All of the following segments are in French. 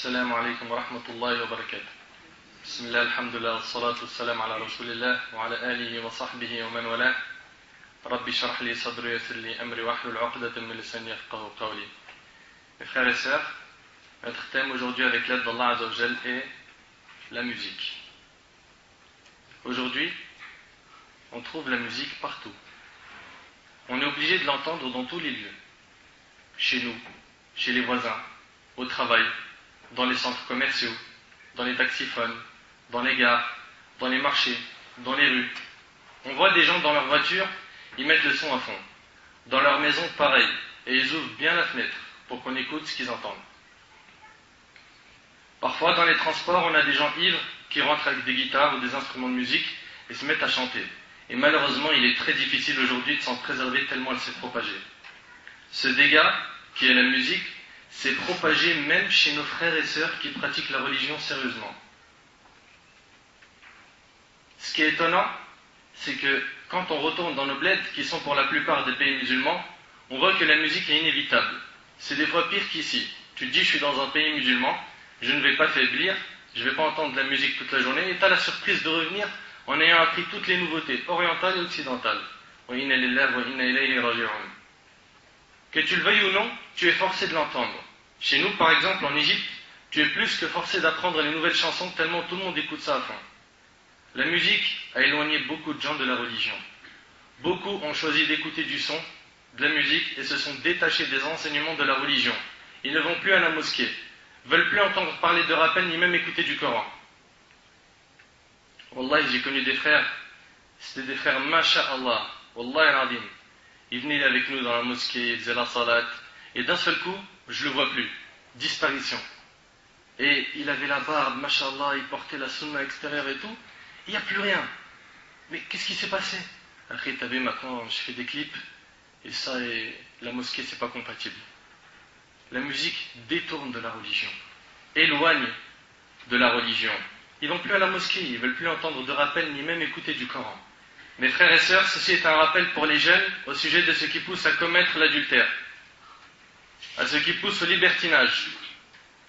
السلام عليكم ورحمة الله وبركاته. بسم الله الحمد لله والصلاة والسلام على رسول الله وعلى آله وصحبه ومن والاه. ربي اشرح لي صدري ويسر لي أمري واحلل عقدة من لساني يفقهوا قولي. Mes frères et sœurs, notre thème aujourd'hui avec l'aide d'Allah Azza wa Jal est la musique. Aujourd'hui, on trouve la musique partout. On est obligé de l'entendre dans tous les lieux. Chez nous, chez les voisins, au travail, dans les centres commerciaux, dans les taxiphones, dans les gares, dans les marchés, dans les rues. On voit des gens dans leur voiture, ils mettent le son à fond. Dans leur maison, pareil, et ils ouvrent bien la fenêtre pour qu'on écoute ce qu'ils entendent. Parfois, dans les transports, on a des gens ivres qui rentrent avec des guitares ou des instruments de musique et se mettent à chanter. Et malheureusement, il est très difficile aujourd'hui de s'en préserver tellement elle s'est propagée. Ce dégât, qui est la musique, s'est propagé même chez nos frères et sœurs qui pratiquent la religion sérieusement. Ce qui est étonnant, c'est que quand on retourne dans nos bleds, qui sont pour la plupart des pays musulmans, on voit que la musique est inévitable. C'est des fois pire qu'ici. Tu te dis, je suis dans un pays musulman, je ne vais pas faiblir, je ne vais pas entendre de la musique toute la journée, et tu as la surprise de revenir en ayant appris toutes les nouveautés, orientales et occidentales. Que tu le veuilles ou non, tu es forcé de l'entendre. Chez nous, par exemple, en Égypte, tu es plus que forcé d'apprendre les nouvelles chansons tellement tout le monde écoute ça à fond. La musique a éloigné beaucoup de gens de la religion. Beaucoup ont choisi d'écouter du son, de la musique, et se sont détachés des enseignements de la religion. Ils ne vont plus à la mosquée, veulent plus entendre parler de rappel, ni même écouter du Coran. Wallahi, j'ai connu des frères, c'était des frères, masha'Allah, Wallahi al-Adim. Ils venaient avec nous dans la mosquée, ils faisaient la salat, et d'un seul coup, je ne le vois plus. Disparition. Et il avait la barbe, masha'Allah, il portait la sunna extérieure et tout. Il n'y a plus rien. Mais qu'est-ce qui s'est passé? Après, t'as vu, maintenant, je fais des clips, et ça, et la mosquée, c'est pas compatible. La musique détourne de la religion, éloigne de la religion. Ils vont plus à la mosquée, ils veulent plus entendre de rappel, ni même écouter du Coran. Mes frères et sœurs, ceci est un rappel pour les jeunes au sujet de ce qui pousse à commettre l'adultère, à ce qui pousse au libertinage,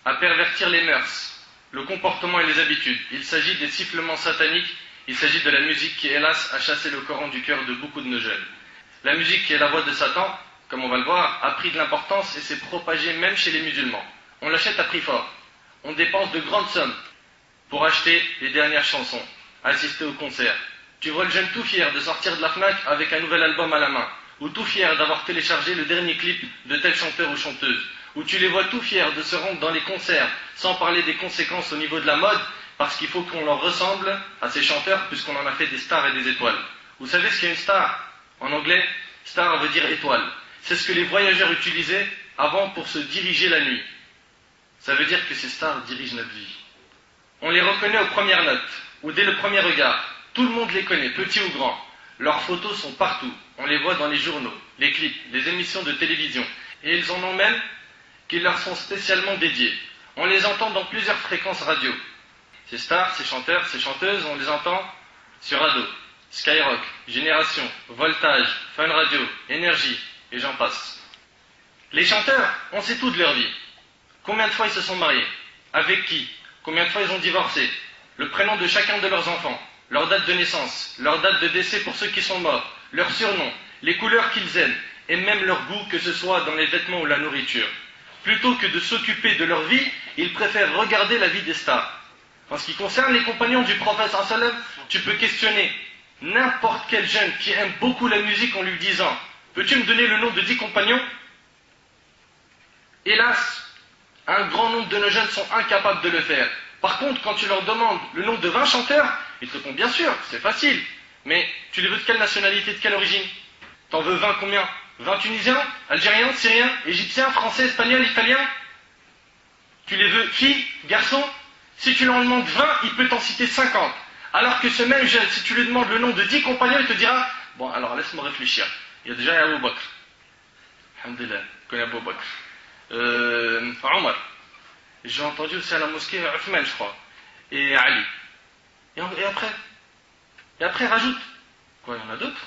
à pervertir les mœurs, le comportement et les habitudes. Il s'agit des sifflements sataniques, il s'agit de la musique qui, hélas, a chassé le Coran du cœur de beaucoup de nos jeunes. La musique qui est la voix de Satan, comme on va le voir, a pris de l'importance et s'est propagée même chez les musulmans. On l'achète à prix fort. On dépense de grandes sommes pour acheter les dernières chansons, assister au concert. Tu vois le jeune tout fier de sortir de la FNAC avec un nouvel album à la main, ou tout fier d'avoir téléchargé le dernier clip de tel chanteur ou chanteuse, ou tu les vois tout fiers de se rendre dans les concerts, sans parler des conséquences au niveau de la mode, parce qu'il faut qu'on leur ressemble à ces chanteurs, puisqu'on en a fait des stars et des étoiles. Vous savez ce qu'est une star? En anglais, star veut dire étoile. C'est ce que les voyageurs utilisaient avant pour se diriger la nuit. Ça veut dire que ces stars dirigent notre vie. On les reconnaît aux premières notes, ou dès le premier regard. Tout le monde les connaît, petits ou grands. Leurs photos sont partout. On les voit dans les journaux, les clips, les émissions de télévision. Et ils en ont même qui leur sont spécialement dédiés. On les entend dans plusieurs fréquences radio. Ces stars, ces chanteurs, ces chanteuses, on les entend sur Ado, Skyrock, Génération, Voltage, Fun Radio, Énergie, et j'en passe. Les chanteurs, on sait tout de leur vie. Combien de fois ils se sont mariés? Avec qui? Combien de fois ils ont divorcé? Le prénom de chacun de leurs enfants, leur date de naissance, leur date de décès pour ceux qui sont morts, leur surnom, les couleurs qu'ils aiment, et même leur goût, que ce soit dans les vêtements ou la nourriture. Plutôt que de s'occuper de leur vie, ils préfèrent regarder la vie des stars. En ce qui concerne les compagnons du prophète sallam, tu peux questionner n'importe quel jeune qui aime beaucoup la musique en lui disant « Peux-tu me donner le nom de 10 compagnons ?» Hélas, un grand nombre de nos jeunes sont incapables de le faire. Par contre, quand tu leur demandes le nom de 20 chanteurs, ils te répondent bien sûr, c'est facile. Mais tu les veux de quelle nationalité, de quelle origine? T'en veux 20 combien? 20 Tunisiens, Algériens, Syriens, Égyptiens, Français, Espagnols, Italiens? Tu les veux filles, garçons? Si tu leur demandes 20, il peut t'en citer 50. Alors que ce même jeune, si tu lui demandes le nom de 10 compagnons, il te dira « Bon, alors laisse-moi réfléchir. Il y a déjà Abu Bakr. Alhamdulillah, je connais Abu Bakr. Omar. J'ai entendu aussi à la mosquée Uthman, je crois. Et Ali. Et après, rajoute. Quoi, il y en a d'autres?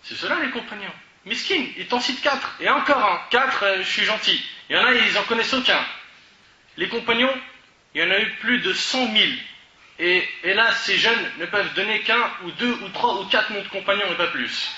C'est ceux-là les compagnons. Miskin, il t'en cite 4. Et encore un. 4, je suis gentil. Il y en a, ils en connaissent aucun. Les compagnons, il y en a eu plus de 100 000. Et là, ces jeunes ne peuvent donner qu'un ou deux ou trois ou quatre noms de compagnons et pas plus.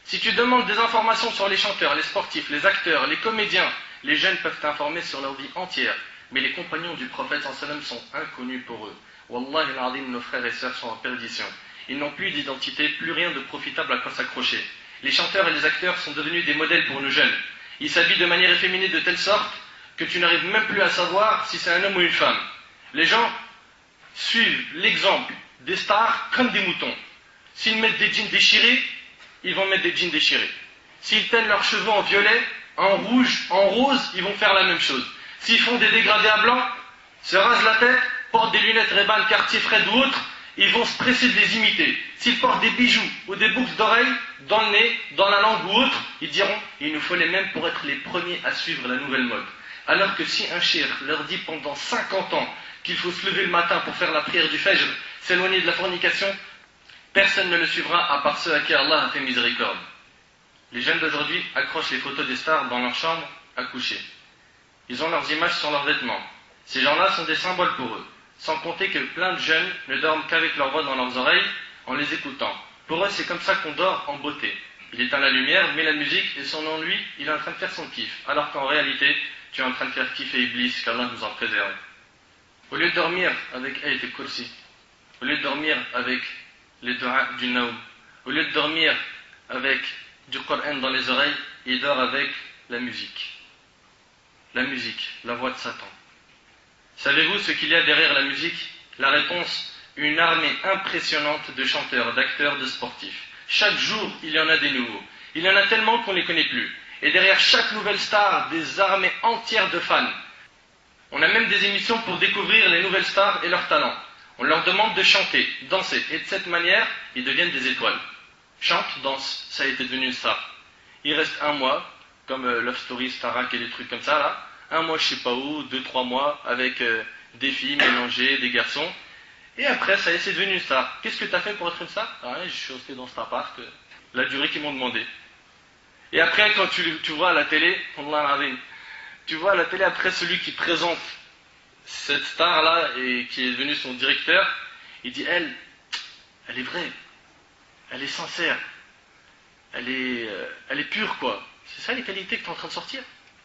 Si tu demandes des informations sur les chanteurs, les sportifs, les acteurs, les comédiens, les jeunes peuvent t'informer sur leur vie entière. Mais les compagnons du prophète sallallahu alayhi wa sallam sont inconnus pour eux. Wallahi al-azim, nos frères et sœurs sont en perdition. Ils n'ont plus d'identité, plus rien de profitable à quoi s'accrocher. Les chanteurs et les acteurs sont devenus des modèles pour nos jeunes. Ils s'habillent de manière efféminée de telle sorte que tu n'arrives même plus à savoir si c'est un homme ou une femme. Les gens suivent l'exemple des stars comme des moutons. S'ils mettent des jeans déchirés, ils vont mettre des jeans déchirés. S'ils teignent leurs cheveux en violet, en rouge, en rose, ils vont faire la même chose. S'ils font des dégradés à blanc, se rasent la tête, portent des lunettes Ray-Ban, Cartier, Fred ou autres, ils vont se presser de les imiter. S'ils portent des bijoux ou des boucles d'oreilles, dans le nez, dans la langue ou autre, ils diront « il nous faut les mêmes pour être les premiers à suivre la nouvelle mode ». Alors que si un cheikh leur dit pendant 50 ans qu'il faut se lever le matin pour faire la prière du Fajr, s'éloigner de la fornication, personne ne le suivra à part ceux à qui Allah a fait miséricorde. Les jeunes d'aujourd'hui accrochent les photos des stars dans leur chambre à coucher. Ils ont leurs images sur leurs vêtements. Ces gens-là sont des symboles pour eux. Sans compter que plein de jeunes ne dorment qu'avec leur voix dans leurs oreilles en les écoutant. Pour eux, c'est comme ça qu'on dort en beauté. Il éteint la lumière, met la musique et son ennui, il est en train de faire son kiff. Alors qu'en réalité, tu es en train de faire kiffer Iblis, qu'Allah nous en préserve. Au lieu de dormir avec Ayat al-Kursi, au lieu de dormir avec les du'a du Naum, au lieu de dormir avec du Coran dans les oreilles, il dort avec la musique. La musique, la voix de Satan. Savez-vous ce qu'il y a derrière la musique? La réponse, une armée impressionnante de chanteurs, d'acteurs, de sportifs. Chaque jour, il y en a des nouveaux. Il y en a tellement qu'on ne les connaît plus. Et derrière chaque nouvelle star, des armées entières de fans. On a même des émissions pour découvrir les nouvelles stars et leurs talents. On leur demande de chanter, danser, et de cette manière, ils deviennent des étoiles. Chante, danse, ça a été devenu une star. Il reste un mois, comme Love Story, Starak et des trucs comme ça là. Un mois, je sais pas où, 2-3 mois, avec des filles mélangées, des garçons. Et après, ça y est, c'est devenu une star. Qu'est-ce que tu as fait pour être une star? Ah, je suis resté dans cet appart, la durée qu'ils m'ont demandé. Et après, quand tu vois à la télé, tu vois à la télé après celui qui présente cette star-là et qui est devenu son directeur, il dit elle est vraie, elle est sincère, elle est pure quoi. C'est ça les qualités que tu es en train de sortir?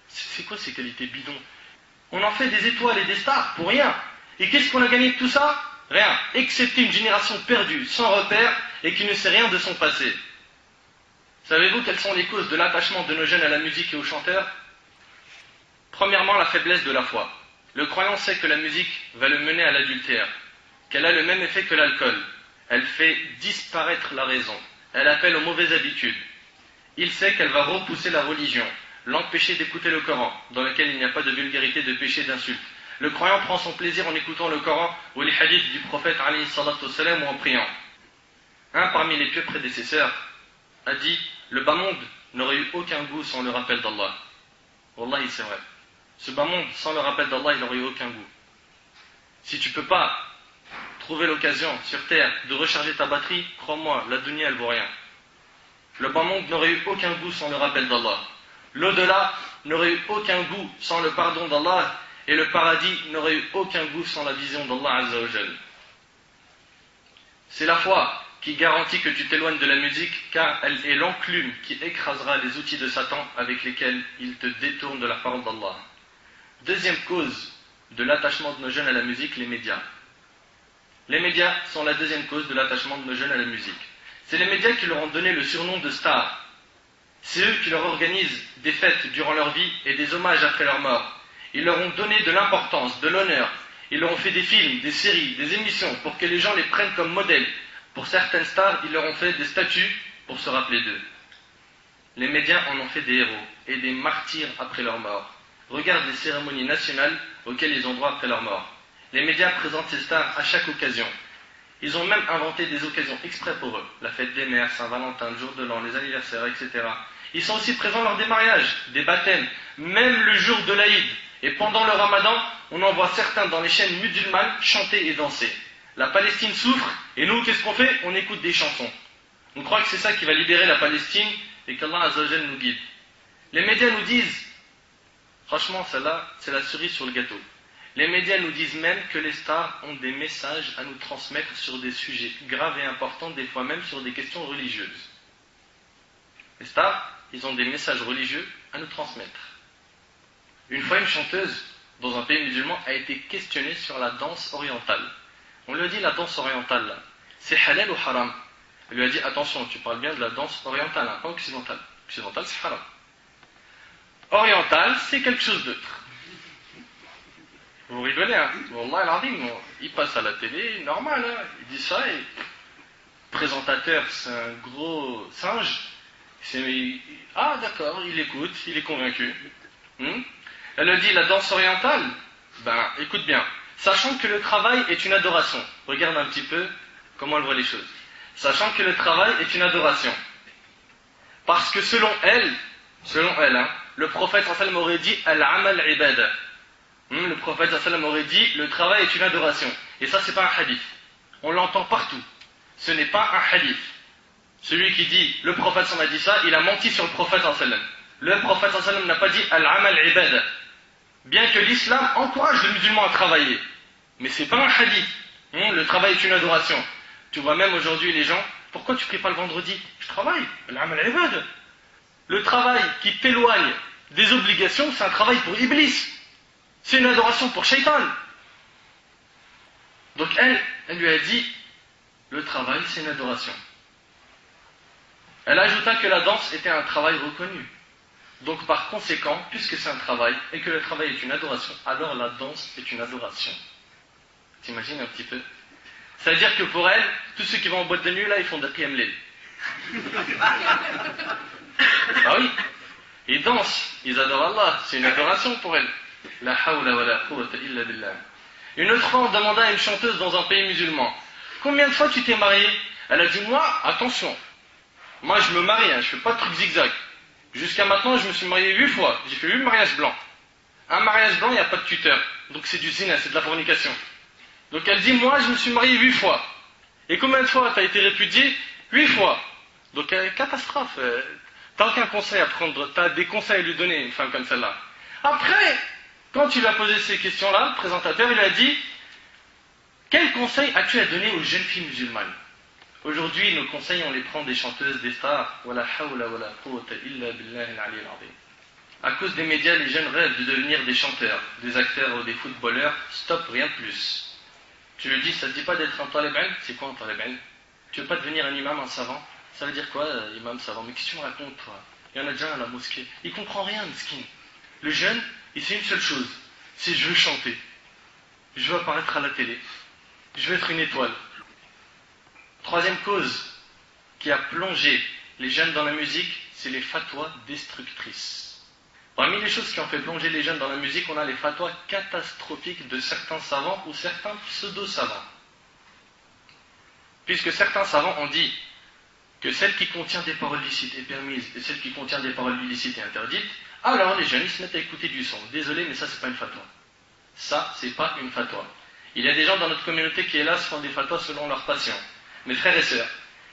C'est quoi ces qualités bidons? On en fait des étoiles et des stars pour rien. Et qu'est-ce qu'on a gagné de tout ça? Rien, excepté une génération perdue, sans repère et qui ne sait rien de son passé. Savez-vous quelles sont les causes de l'attachement de nos jeunes à la musique et aux chanteurs? Premièrement, la faiblesse de la foi. Le croyant sait que la musique va le mener à l'adultère, qu'elle a le même effet que l'alcool. Elle fait disparaître la raison. Elle appelle aux mauvaises habitudes. Il sait qu'elle va repousser la religion, l'empêcher d'écouter le Coran, dans lequel il n'y a pas de vulgarité, de péché, d'insulte. Le croyant prend son plaisir en écoutant le Coran ou les hadiths du prophète alayhi salatu wassalam ou en priant. Un parmi les pieux prédécesseurs a dit « Le bas monde n'aurait eu aucun goût sans le rappel d'Allah. » Wallahi, c'est vrai. Ce bas monde, sans le rappel d'Allah, il n'aurait eu aucun goût. Si tu ne peux pas trouver l'occasion sur terre de recharger ta batterie, crois-moi, la dunya, elle vaut rien. Le bas monde n'aurait eu aucun goût sans le rappel d'Allah. L'au-delà n'aurait eu aucun goût sans le pardon d'Allah. Et le paradis n'aurait eu aucun goût sans la vision d'Allah Azza wa Jal. C'est la foi qui garantit que tu t'éloignes de la musique, car elle est l'enclume qui écrasera les outils de Satan avec lesquels il te détourne de la parole d'Allah. Deuxième cause de l'attachement de nos jeunes à la musique, les médias. Les médias sont la deuxième cause de l'attachement de nos jeunes à la musique. C'est les médias qui leur ont donné le surnom de stars. C'est eux qui leur organisent des fêtes durant leur vie et des hommages après leur mort. Ils leur ont donné de l'importance, de l'honneur. Ils leur ont fait des films, des séries, des émissions pour que les gens les prennent comme modèles. Pour certaines stars, ils leur ont fait des statues pour se rappeler d'eux. Les médias en ont fait des héros et des martyrs après leur mort. Regarde les cérémonies nationales auxquelles ils ont droit après leur mort. Les médias présentent ces stars à chaque occasion. Ils ont même inventé des occasions exprès pour eux. La fête des mères, Saint-Valentin, le jour de l'an, les anniversaires, etc. Ils sont aussi présents lors des mariages, des baptêmes, même le jour de l'Aïd. Et pendant le Ramadan, on en voit certains dans les chaînes musulmanes chanter et danser. La Palestine souffre, et nous, qu'est-ce qu'on fait? On écoute des chansons. On croit que c'est ça qui va libérer la Palestine et qu'Allah Azza wa Jal nous guide. Les médias nous disent Franchement, celle-là, c'est la cerise sur le gâteau. Les médias nous disent même que les stars ont des messages à nous transmettre sur des sujets graves et importants, des fois même sur des questions religieuses. Les stars, ils ont des messages religieux à nous transmettre. Une fois, une chanteuse, dans un pays musulman, a été questionnée sur la danse orientale. On lui a dit, la danse orientale, là, c'est halal ou haram? Elle lui a dit, attention, tu parles bien de la danse orientale, hein, pas occidentale. Occidentale, c'est haram. Orientale, c'est quelque chose d'autre. Vous rigolez, hein? Wallah al-azim, il passe à la télé, normal, hein? Il dit ça et le présentateur, c'est un gros singe. Ah d'accord, il écoute, il est convaincu. Elle a dit la danse orientale. Ben, écoute bien. Sachant que le travail est une adoration. Regarde un petit peu comment elle voit les choses. Sachant que le travail est une adoration. Parce que selon elle, hein, le prophète sallam aurait dit al-amal ibada. Le prophète sallam aurait dit le travail est une adoration. Et ça, c'est pas un hadith. On l'entend partout. Ce n'est pas un hadith. Celui qui dit le prophète sallam a dit ça, il a menti sur le prophète sallam. Le prophète sallam n'a pas dit al-amal ibada. Bien que l'islam encourage le musulman à travailler. Mais c'est pas un hadith. Le travail est une adoration. Tu vois même aujourd'hui les gens, pourquoi tu pries pas le vendredi? Je travaille. Al-amal ibada. Le travail qui t'éloigne des obligations, c'est un travail pour Iblis. C'est une adoration pour Shaitan. Donc elle lui a dit, le travail c'est une adoration. Elle ajouta que la danse était un travail reconnu. Donc par conséquent, puisque c'est un travail, et que le travail est une adoration, alors la danse est une adoration. T'imagines un petit peu? C'est-à-dire que pour elle, tous ceux qui vont en boîte de nuit, là, ils font des qiyam layl. Ah oui, ils dansent, ils adorent Allah, c'est une adoration pour elle. La hawla wa la quwwata illa billah. Une autre fois, on demanda à une chanteuse dans un pays musulman, combien de fois tu t'es marié? Elle a dit, moi, attention, moi je me marie, je fais pas de trucs zigzag. Jusqu'à maintenant, je me suis marié 8 fois, j'ai fait 8 mariages blancs. Un mariage blanc, il n'y a pas de tuteur, donc c'est du zina, c'est de la fornication. Donc elle dit, moi je me suis marié 8 fois. Et combien de fois tu as été répudié? 8 fois. Donc catastrophe. T'as aucun conseil à prendre, t'as des conseils à lui donner, une femme comme celle-là. Après, quand tu lui as posé ces questions-là, le présentateur il a dit, quel conseil as-tu à donner aux jeunes filles musulmanes? Aujourd'hui, nos conseils, on les prend des chanteuses, des stars. Wala hawla wala quwwata illa billahi al-ali al-azim. À cause des médias, les jeunes rêvent de devenir des chanteurs, des acteurs ou des footballeurs. Stop, rien de plus. Tu lui dis, ça te dit pas d'être un talib ilm? C'est quoi un talib ilm? Tu veux pas devenir un imam, un savant? Ça veut dire quoi, imam savant? Mais qu'est-ce que tu me racontes, toi? Il y en a déjà à la mosquée. Il comprend rien, miskin. Le jeune, il sait une seule chose, c'est je veux chanter. Je veux apparaître à la télé. Je veux être une étoile. Troisième cause qui a plongé les jeunes dans la musique, c'est les fatwas destructrices. Parmi les choses qui ont fait plonger les jeunes dans la musique, on a les fatwas catastrophiques de certains savants ou certains pseudo-savants. Puisque certains savants ont dit que celle qui contient des paroles licites est permise et celle qui contient des paroles illicites est interdite, alors les jeunes ils se mettent à écouter du son. Désolé, mais ça c'est pas une fatwa. Ça, c'est pas une fatwa. Il y a des gens dans notre communauté qui hélas font des fatwas selon leur passion. Mes frères et sœurs,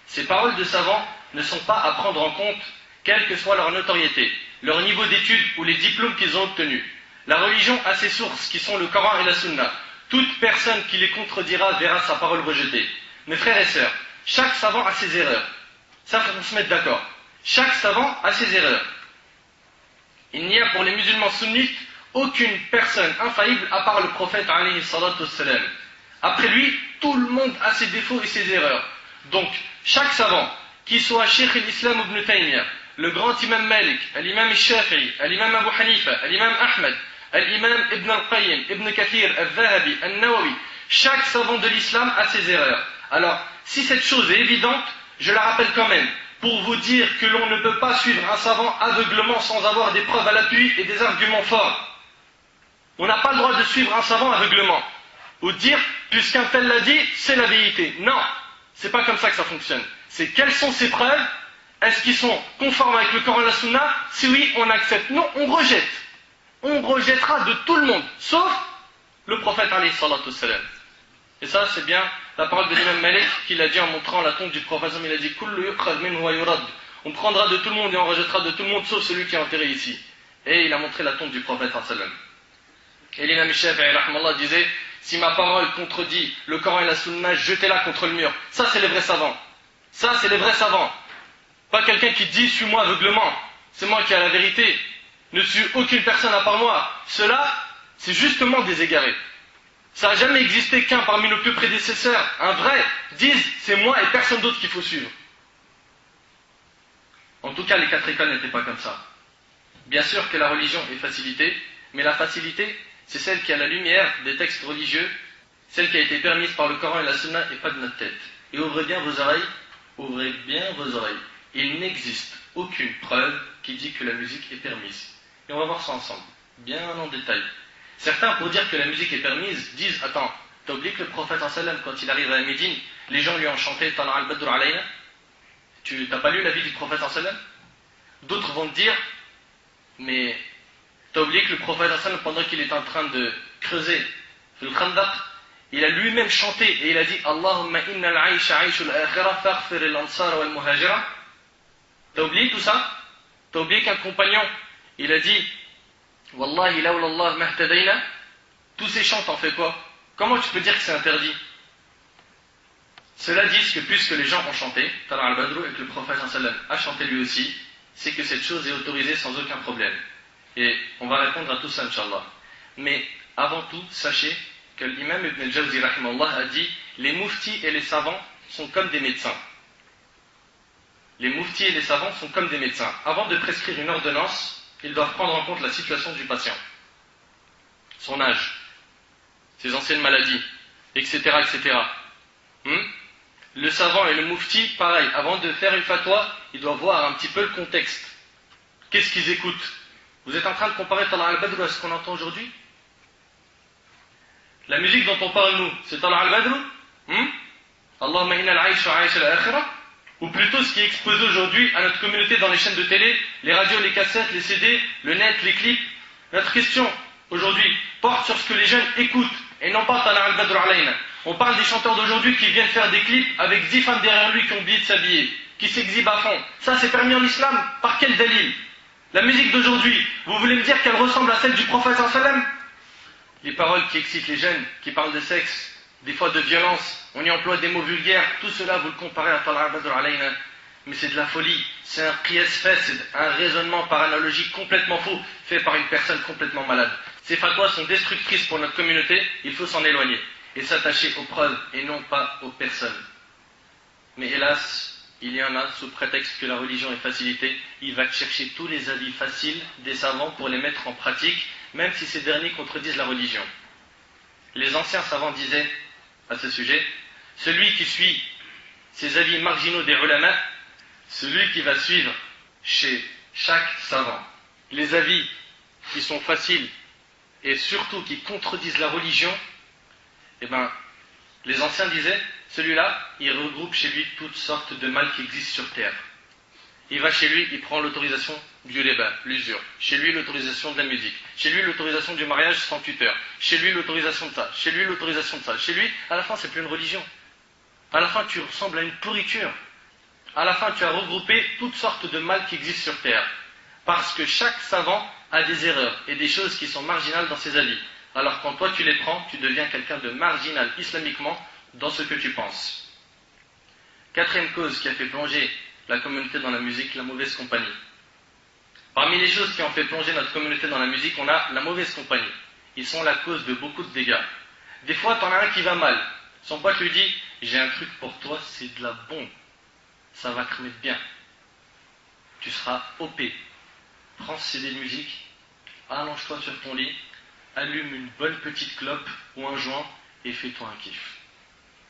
ces paroles de savants ne sont pas à prendre en compte, quelle que soit leur notoriété, leur niveau d'études ou les diplômes qu'ils ont obtenus. La religion a ses sources qui sont le Coran et la Sunna. Toute personne qui les contredira verra sa parole rejetée. Mes frères et sœurs, chaque savant a ses erreurs. Ça, faut qu'on se mette d'accord. Chaque savant a ses erreurs. Il n'y a pour les musulmans sunnites aucune personne infaillible à part le prophète alayhi salatu wassalam. Après lui, tout le monde a ses défauts et ses erreurs. Donc, chaque savant, qu'il soit Cheikh l'Islam ibn Taymiyyah, le grand imam Malik, l'imam Shafi'i, l'imam Abu Hanifa, l'imam Ahmed, l'imam Ibn al-Qayyim, Ibn Kathir, al-Zahabi, al-Nawawi, chaque savant de l'islam a ses erreurs. Alors, si cette chose est évidente, je la rappelle quand même, pour vous dire que l'on ne peut pas suivre un savant aveuglement sans avoir des preuves à l'appui et des arguments forts. On n'a pas le droit de suivre un savant aveuglement. Ou de dire, puisqu'un tel l'a dit, c'est la vérité. Non, c'est pas comme ça que ça fonctionne. C'est quelles sont ces preuves? Est-ce qu'ils sont conformes avec le Coran et la Sunna? Si oui, on accepte. Non, on rejette. On rejettera de tout le monde, sauf le prophète alayhi salatu wassalam. Et ça, c'est bien la parole de l'imam Malik qu'il a dit en montrant la tombe du prophète. Il a dit, Kullu yuqad minhu wa yurad. On prendra de tout le monde et on rejettera de tout le monde, sauf celui qui est enterré ici. et il a montré la tombe du prophète sallam. Et l'imam Shafi'i rahmallah disait, si ma parole contredit le Coran et la Sunna, jetez-la contre le mur. Ça c'est les vrais savants. Ça c'est les vrais savants. Pas quelqu'un qui dit, suis-moi aveuglement, c'est moi qui ai la vérité. Ne suis aucune personne à part moi. Cela, c'est justement des égarés. Ça n'a jamais existé qu'un parmi nos plus prédécesseurs, un vrai, disent, c'est moi et personne d'autre qu'il faut suivre. En tout cas, les 4 écoles n'étaient pas comme ça. Bien sûr que la religion est facilitée, mais la facilité, c'est celle qui a la lumière des textes religieux, celle qui a été permise par le Coran et la Sunna et pas de notre tête. Et ouvrez bien vos oreilles, ouvrez bien vos oreilles. Il n'existe aucune preuve qui dit que la musique est permise. Et on va voir ça ensemble, bien en détail. Certains, pour dire que la musique est permise, disent, attends, t'as oublié que le prophète sallam, quand il arrive à Médine, les gens lui ont chanté Tala al-Badr alayna. Tu n'as pas lu la vie du prophète sallam? D'autres vont te dire, mais t'as oublié que le prophète sallam, pendant qu'il est en train de creuser le Khandaq, il a lui-même chanté et il a dit Allahumma inna al-aisha aishul akhira faghfir al-ansar wal muhajira. T'as oublié tout ça? T'as oublié qu'un compagnon, il a dit Wallahi lawla Allah mahtadayna. Tous ces chants, t'en fais quoi? Comment tu peux dire que c'est interdit? Cela dit que puisque les gens ont chanté, Tala al-Badr, et que le prophète sallam a chanté lui aussi, c'est que cette chose est autorisée sans aucun problème. Et on va répondre à tout ça, Inch'Allah. Mais avant tout, sachez que l'imam Ibn al-Jawzi rahimahullah a dit les mouftis et les savants sont comme des médecins. Les mouftis et les savants sont comme des médecins. Avant de prescrire une ordonnance, ils doivent prendre en compte la situation du patient, son âge, ses anciennes maladies, etc. etc. Le savant et le moufti, pareil, avant de faire une fatwa, ils doivent voir un petit peu le contexte. Qu'est-ce qu'ils écoutent? Vous êtes en train de comparer Tala al-Badr à ce qu'on entend aujourd'hui? La musique dont on parle nous, c'est Tala al-Badr? Allahumma inna al-aisha aisha al-akhira? Ou plutôt ce qui est exposé aujourd'hui à notre communauté dans les chaînes de télé, les radios, les cassettes, les CD, le net, les clips. Notre question aujourd'hui porte sur ce que les jeunes écoutent et non pas Tala al-Badr alayna. On parle des chanteurs d'aujourd'hui qui viennent faire des clips avec 10 femmes derrière lui qui ont oublié de s'habiller, qui s'exhibent à fond. Ça c'est permis en islam? Par quel dalil? La musique d'aujourd'hui, vous voulez me dire qu'elle ressemble à celle du prophète sallam? Les paroles qui excitent les jeunes, qui parlent de sexe, des fois de violence, on y emploie des mots vulgaires, tout cela vous le comparez à Tala al-Badr alayna. Mais c'est de la folie, c'est un qiyas fasid, un raisonnement par analogie complètement faux, fait par une personne complètement malade. Ces fatwas sont destructrices pour notre communauté, il faut s'en éloigner et s'attacher aux preuves et non pas aux personnes. Mais hélas, il y en a, sous prétexte que la religion est facilitée, il va chercher tous les avis faciles des savants pour les mettre en pratique, même si ces derniers contredisent la religion. Les anciens savants disaient à ce sujet, celui qui suit ces avis marginaux des ulama, celui qui va suivre chez chaque savant les avis qui sont faciles et surtout qui contredisent la religion, eh bien, les anciens disaient, celui-là, il regroupe chez lui toutes sortes de mal qui existent sur terre. Il va chez lui, il prend l'autorisation du riba, l'usure. Chez lui, l'autorisation de la musique. Chez lui, l'autorisation du mariage sans tuteur. Chez lui, l'autorisation de ça. Chez lui, l'autorisation de ça. Chez lui, à la fin, c'est plus une religion. À la fin, tu ressembles à une pourriture. À la fin, tu as regroupé toutes sortes de mal qui existent sur terre. Parce que chaque savant a des erreurs et des choses qui sont marginales dans ses avis. Alors quand toi tu les prends, tu deviens quelqu'un de marginal islamiquement dans ce que tu penses. Quatrième cause qui a fait plonger la communauté dans la musique, la mauvaise compagnie. Parmi les choses qui ont fait plonger notre communauté dans la musique, on a la mauvaise compagnie. Ils sont la cause de beaucoup de dégâts. Des fois, t'en as un qui va mal. Son pote lui dit, j'ai un truc pour toi, c'est de la bombe. Ça va te remettre bien. Tu seras OP. Prends ce CD de musique, allonge-toi sur ton lit, allume une bonne petite clope ou un joint et fais-toi un kiff.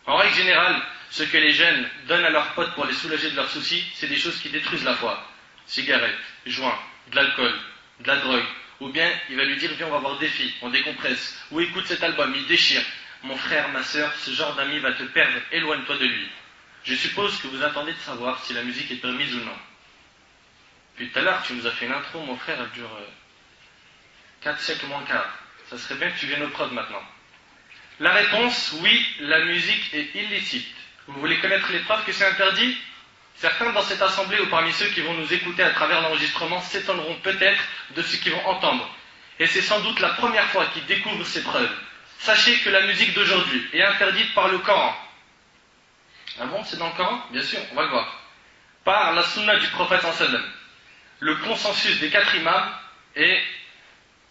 En règle générale, ce que les jeunes donnent à leurs potes pour les soulager de leurs soucis, c'est des choses qui détruisent la foi. Cigarettes, joints, de l'alcool, de la drogue. Ou bien il va lui dire viens on va voir des filles, on décompresse. Ou écoute cet album, il déchire. Mon frère, ma soeur, ce genre d'ami va te perdre, éloigne-toi de lui. Je suppose que vous attendez de savoir si la musique est permise ou non. Puis tout à l'heure tu nous as fait une intro, mon frère, elle dure 4 siècles moins quart. Ça serait bien que tu viennes au prod maintenant. La réponse, oui, la musique est illicite. Vous voulez connaître les preuves que c'est interdit? Certains dans cette assemblée ou parmi ceux qui vont nous écouter à travers l'enregistrement s'étonneront peut-être de ce qu'ils vont entendre. Et c'est sans doute la première fois qu'ils découvrent ces preuves. Sachez que la musique d'aujourd'hui est interdite par le Coran. Ah bon, c'est dans le Coran? Bien sûr, on va le voir. Par la sunna du prophète sallam. Le consensus des 4 imams et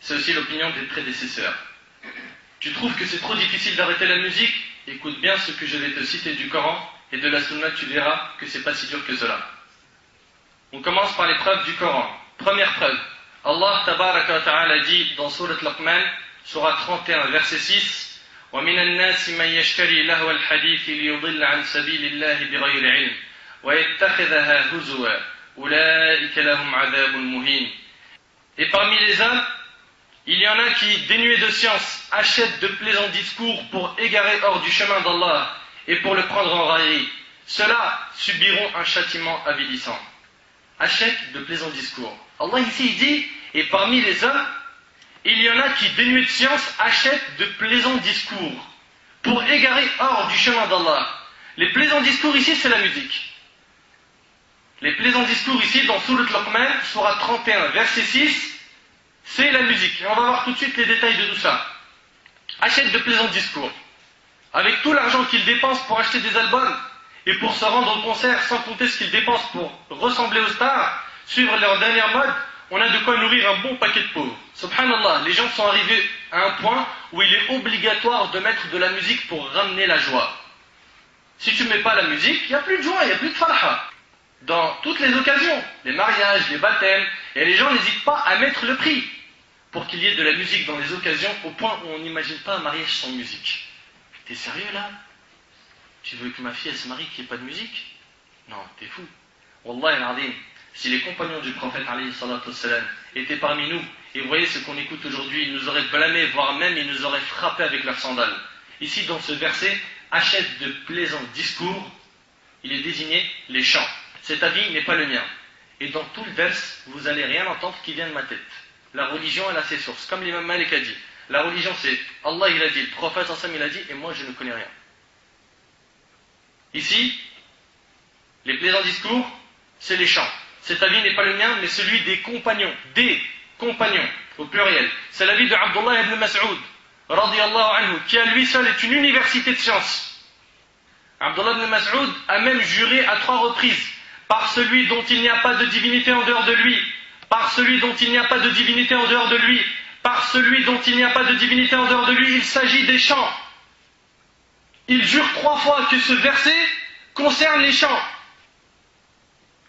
c'est aussi l'opinion des prédécesseurs. Tu trouves que c'est trop difficile d'arrêter la musique? Écoute bien ce que je vais te citer du Coran et de la sunna, tu verras que c'est pas si dur que cela. On commence par les preuves du Coran. Première preuve. Allah tabaraka wa ta'ala dit dans Surat Luqman, Surat 31, verset 6, وَمِنَ النَّاسِ مَنْ يَشْتَرِي لَهْوَ الْحَدِيثِ لِيُضِلَّ عَنْ سَبِيلِ اللَّهِ بِغَيْرِ عِلْمٍ وَيَتَّخِذَهَا هُزُوًا أُولَٰئِكَ لَهُمْ عَذَابٌ مُهِينٌ. Et parmi les hommes, il y en a qui, dénués de science, achètent de plaisants discours pour égarer hors du chemin d'Allah et pour le prendre en raillerie. Ceux-là subiront un châtiment avilissant. Achètent de plaisants discours. Allah ici il dit, et parmi les hommes, il y en a qui, dénués de science, achètent de plaisants discours pour égarer hors du chemin d'Allah. Les plaisants discours ici, c'est la musique. Les plaisants discours ici, dans Surat Luqman, Surat 31, verset 6, c'est la musique. Et on va voir tout de suite les détails de tout ça. Achètent de plaisants discours. Avec tout l'argent qu'ils dépensent pour acheter des albums et pour se rendre au concert, sans compter ce qu'ils dépensent pour ressembler aux stars, suivre leur dernière mode, on a de quoi nourrir un bon paquet de pauvres. Subhanallah, les gens sont arrivés à un point où il est obligatoire de mettre de la musique pour ramener la joie. Si tu ne mets pas la musique, il n'y a plus de joie, il n'y a plus de farha. Dans toutes les occasions, les mariages, les baptêmes, et les gens n'hésitent pas à mettre le prix pour qu'il y ait de la musique dans les occasions au point où on n'imagine pas un mariage sans musique. T'es sérieux là? Tu veux que ma fille elle se marie qu'il n'y ait pas de musique? Non, t'es fou. Wallah al-Azim, si les compagnons du prophète alayhi salatu wassalam étaient parmi nous, et vous voyez ce qu'on écoute aujourd'hui, ils nous auraient blâmés, voire même ils nous auraient frappés avec leurs sandales. Ici dans ce verset, achète de plaisants discours, il est désigné les chants. Cet avis n'est pas le mien. Et dans tout le verset, vous n'allez rien entendre qui vient de ma tête. La religion, elle a ses sources. Comme l'imam Malik a dit. La religion, c'est Allah, il a dit, le prophète Hassam, il a dit, et moi, je ne connais rien. Ici, les plaisants discours, c'est les chants. Cet avis n'est pas le mien, mais celui des compagnons. Des compagnons, au pluriel. C'est l'avis de Abdullah ibn Mas'ud, radiyallahu anhu, qui à lui seul est une université de science. Abdullah ibn Mas'ud a même juré à 3 reprises par celui dont il n'y a pas de divinité en dehors de lui, par celui dont il n'y a pas de divinité en dehors de lui, par celui dont il n'y a pas de divinité en dehors de lui, il s'agit des chants. Il jure 3 fois que ce verset concerne les chants.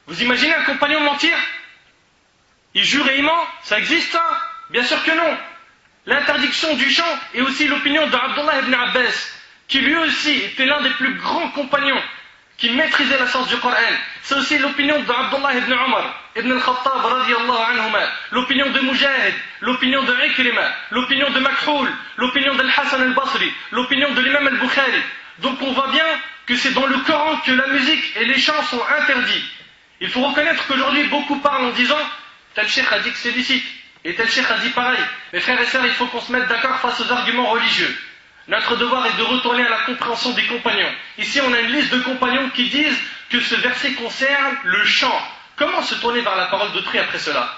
Vous imaginez un compagnon mentir? Il jure et il ment? Ça existe ça? Bien sûr que non. L'interdiction du chant est aussi l'opinion d'Abdullah ibn Abbas, qui lui aussi était l'un des plus grands compagnons qui maîtrisait la science du Coran. C'est aussi l'opinion d'Abdullah ibn Umar, ibn al-Khattab, radiyallahu anhuma, l'opinion de Mujahid, l'opinion de Ikrima, l'opinion de Makhul, l'opinion d'Al-Hassan al-Basri, l'opinion de l'imam al-Bukhari. Donc on voit bien que c'est dans le Coran que la musique et les chants sont interdits. Il faut reconnaître qu'aujourd'hui beaucoup parlent en disant tel cheikh a dit que c'est licite, et tel cheikh a dit pareil. Mes frères et sœurs, il faut qu'on se mette d'accord face aux arguments religieux. Notre devoir est de retourner à la compréhension des compagnons. Ici, on a une liste de compagnons qui disent que ce verset concerne le chant. Comment se tourner vers la parole d'autrui après cela?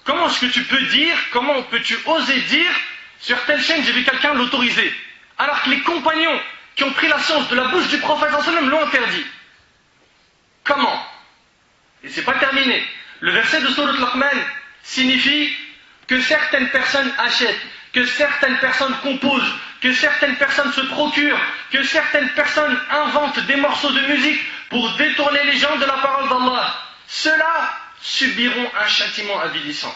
Comment est-ce que tu peux dire, comment peux-tu oser dire, sur telle chaîne j'ai vu quelqu'un l'autoriser, alors que les compagnons qui ont pris la science de la bouche du prophète l'ont interdit? Comment? Et c'est pas terminé. Le verset de Surat Luqman signifie que certaines personnes achètent, que certaines personnes composent, que certaines personnes se procurent, que certaines personnes inventent des morceaux de musique pour détourner les gens de la parole d'Allah. Ceux-là subiront un châtiment avilissant.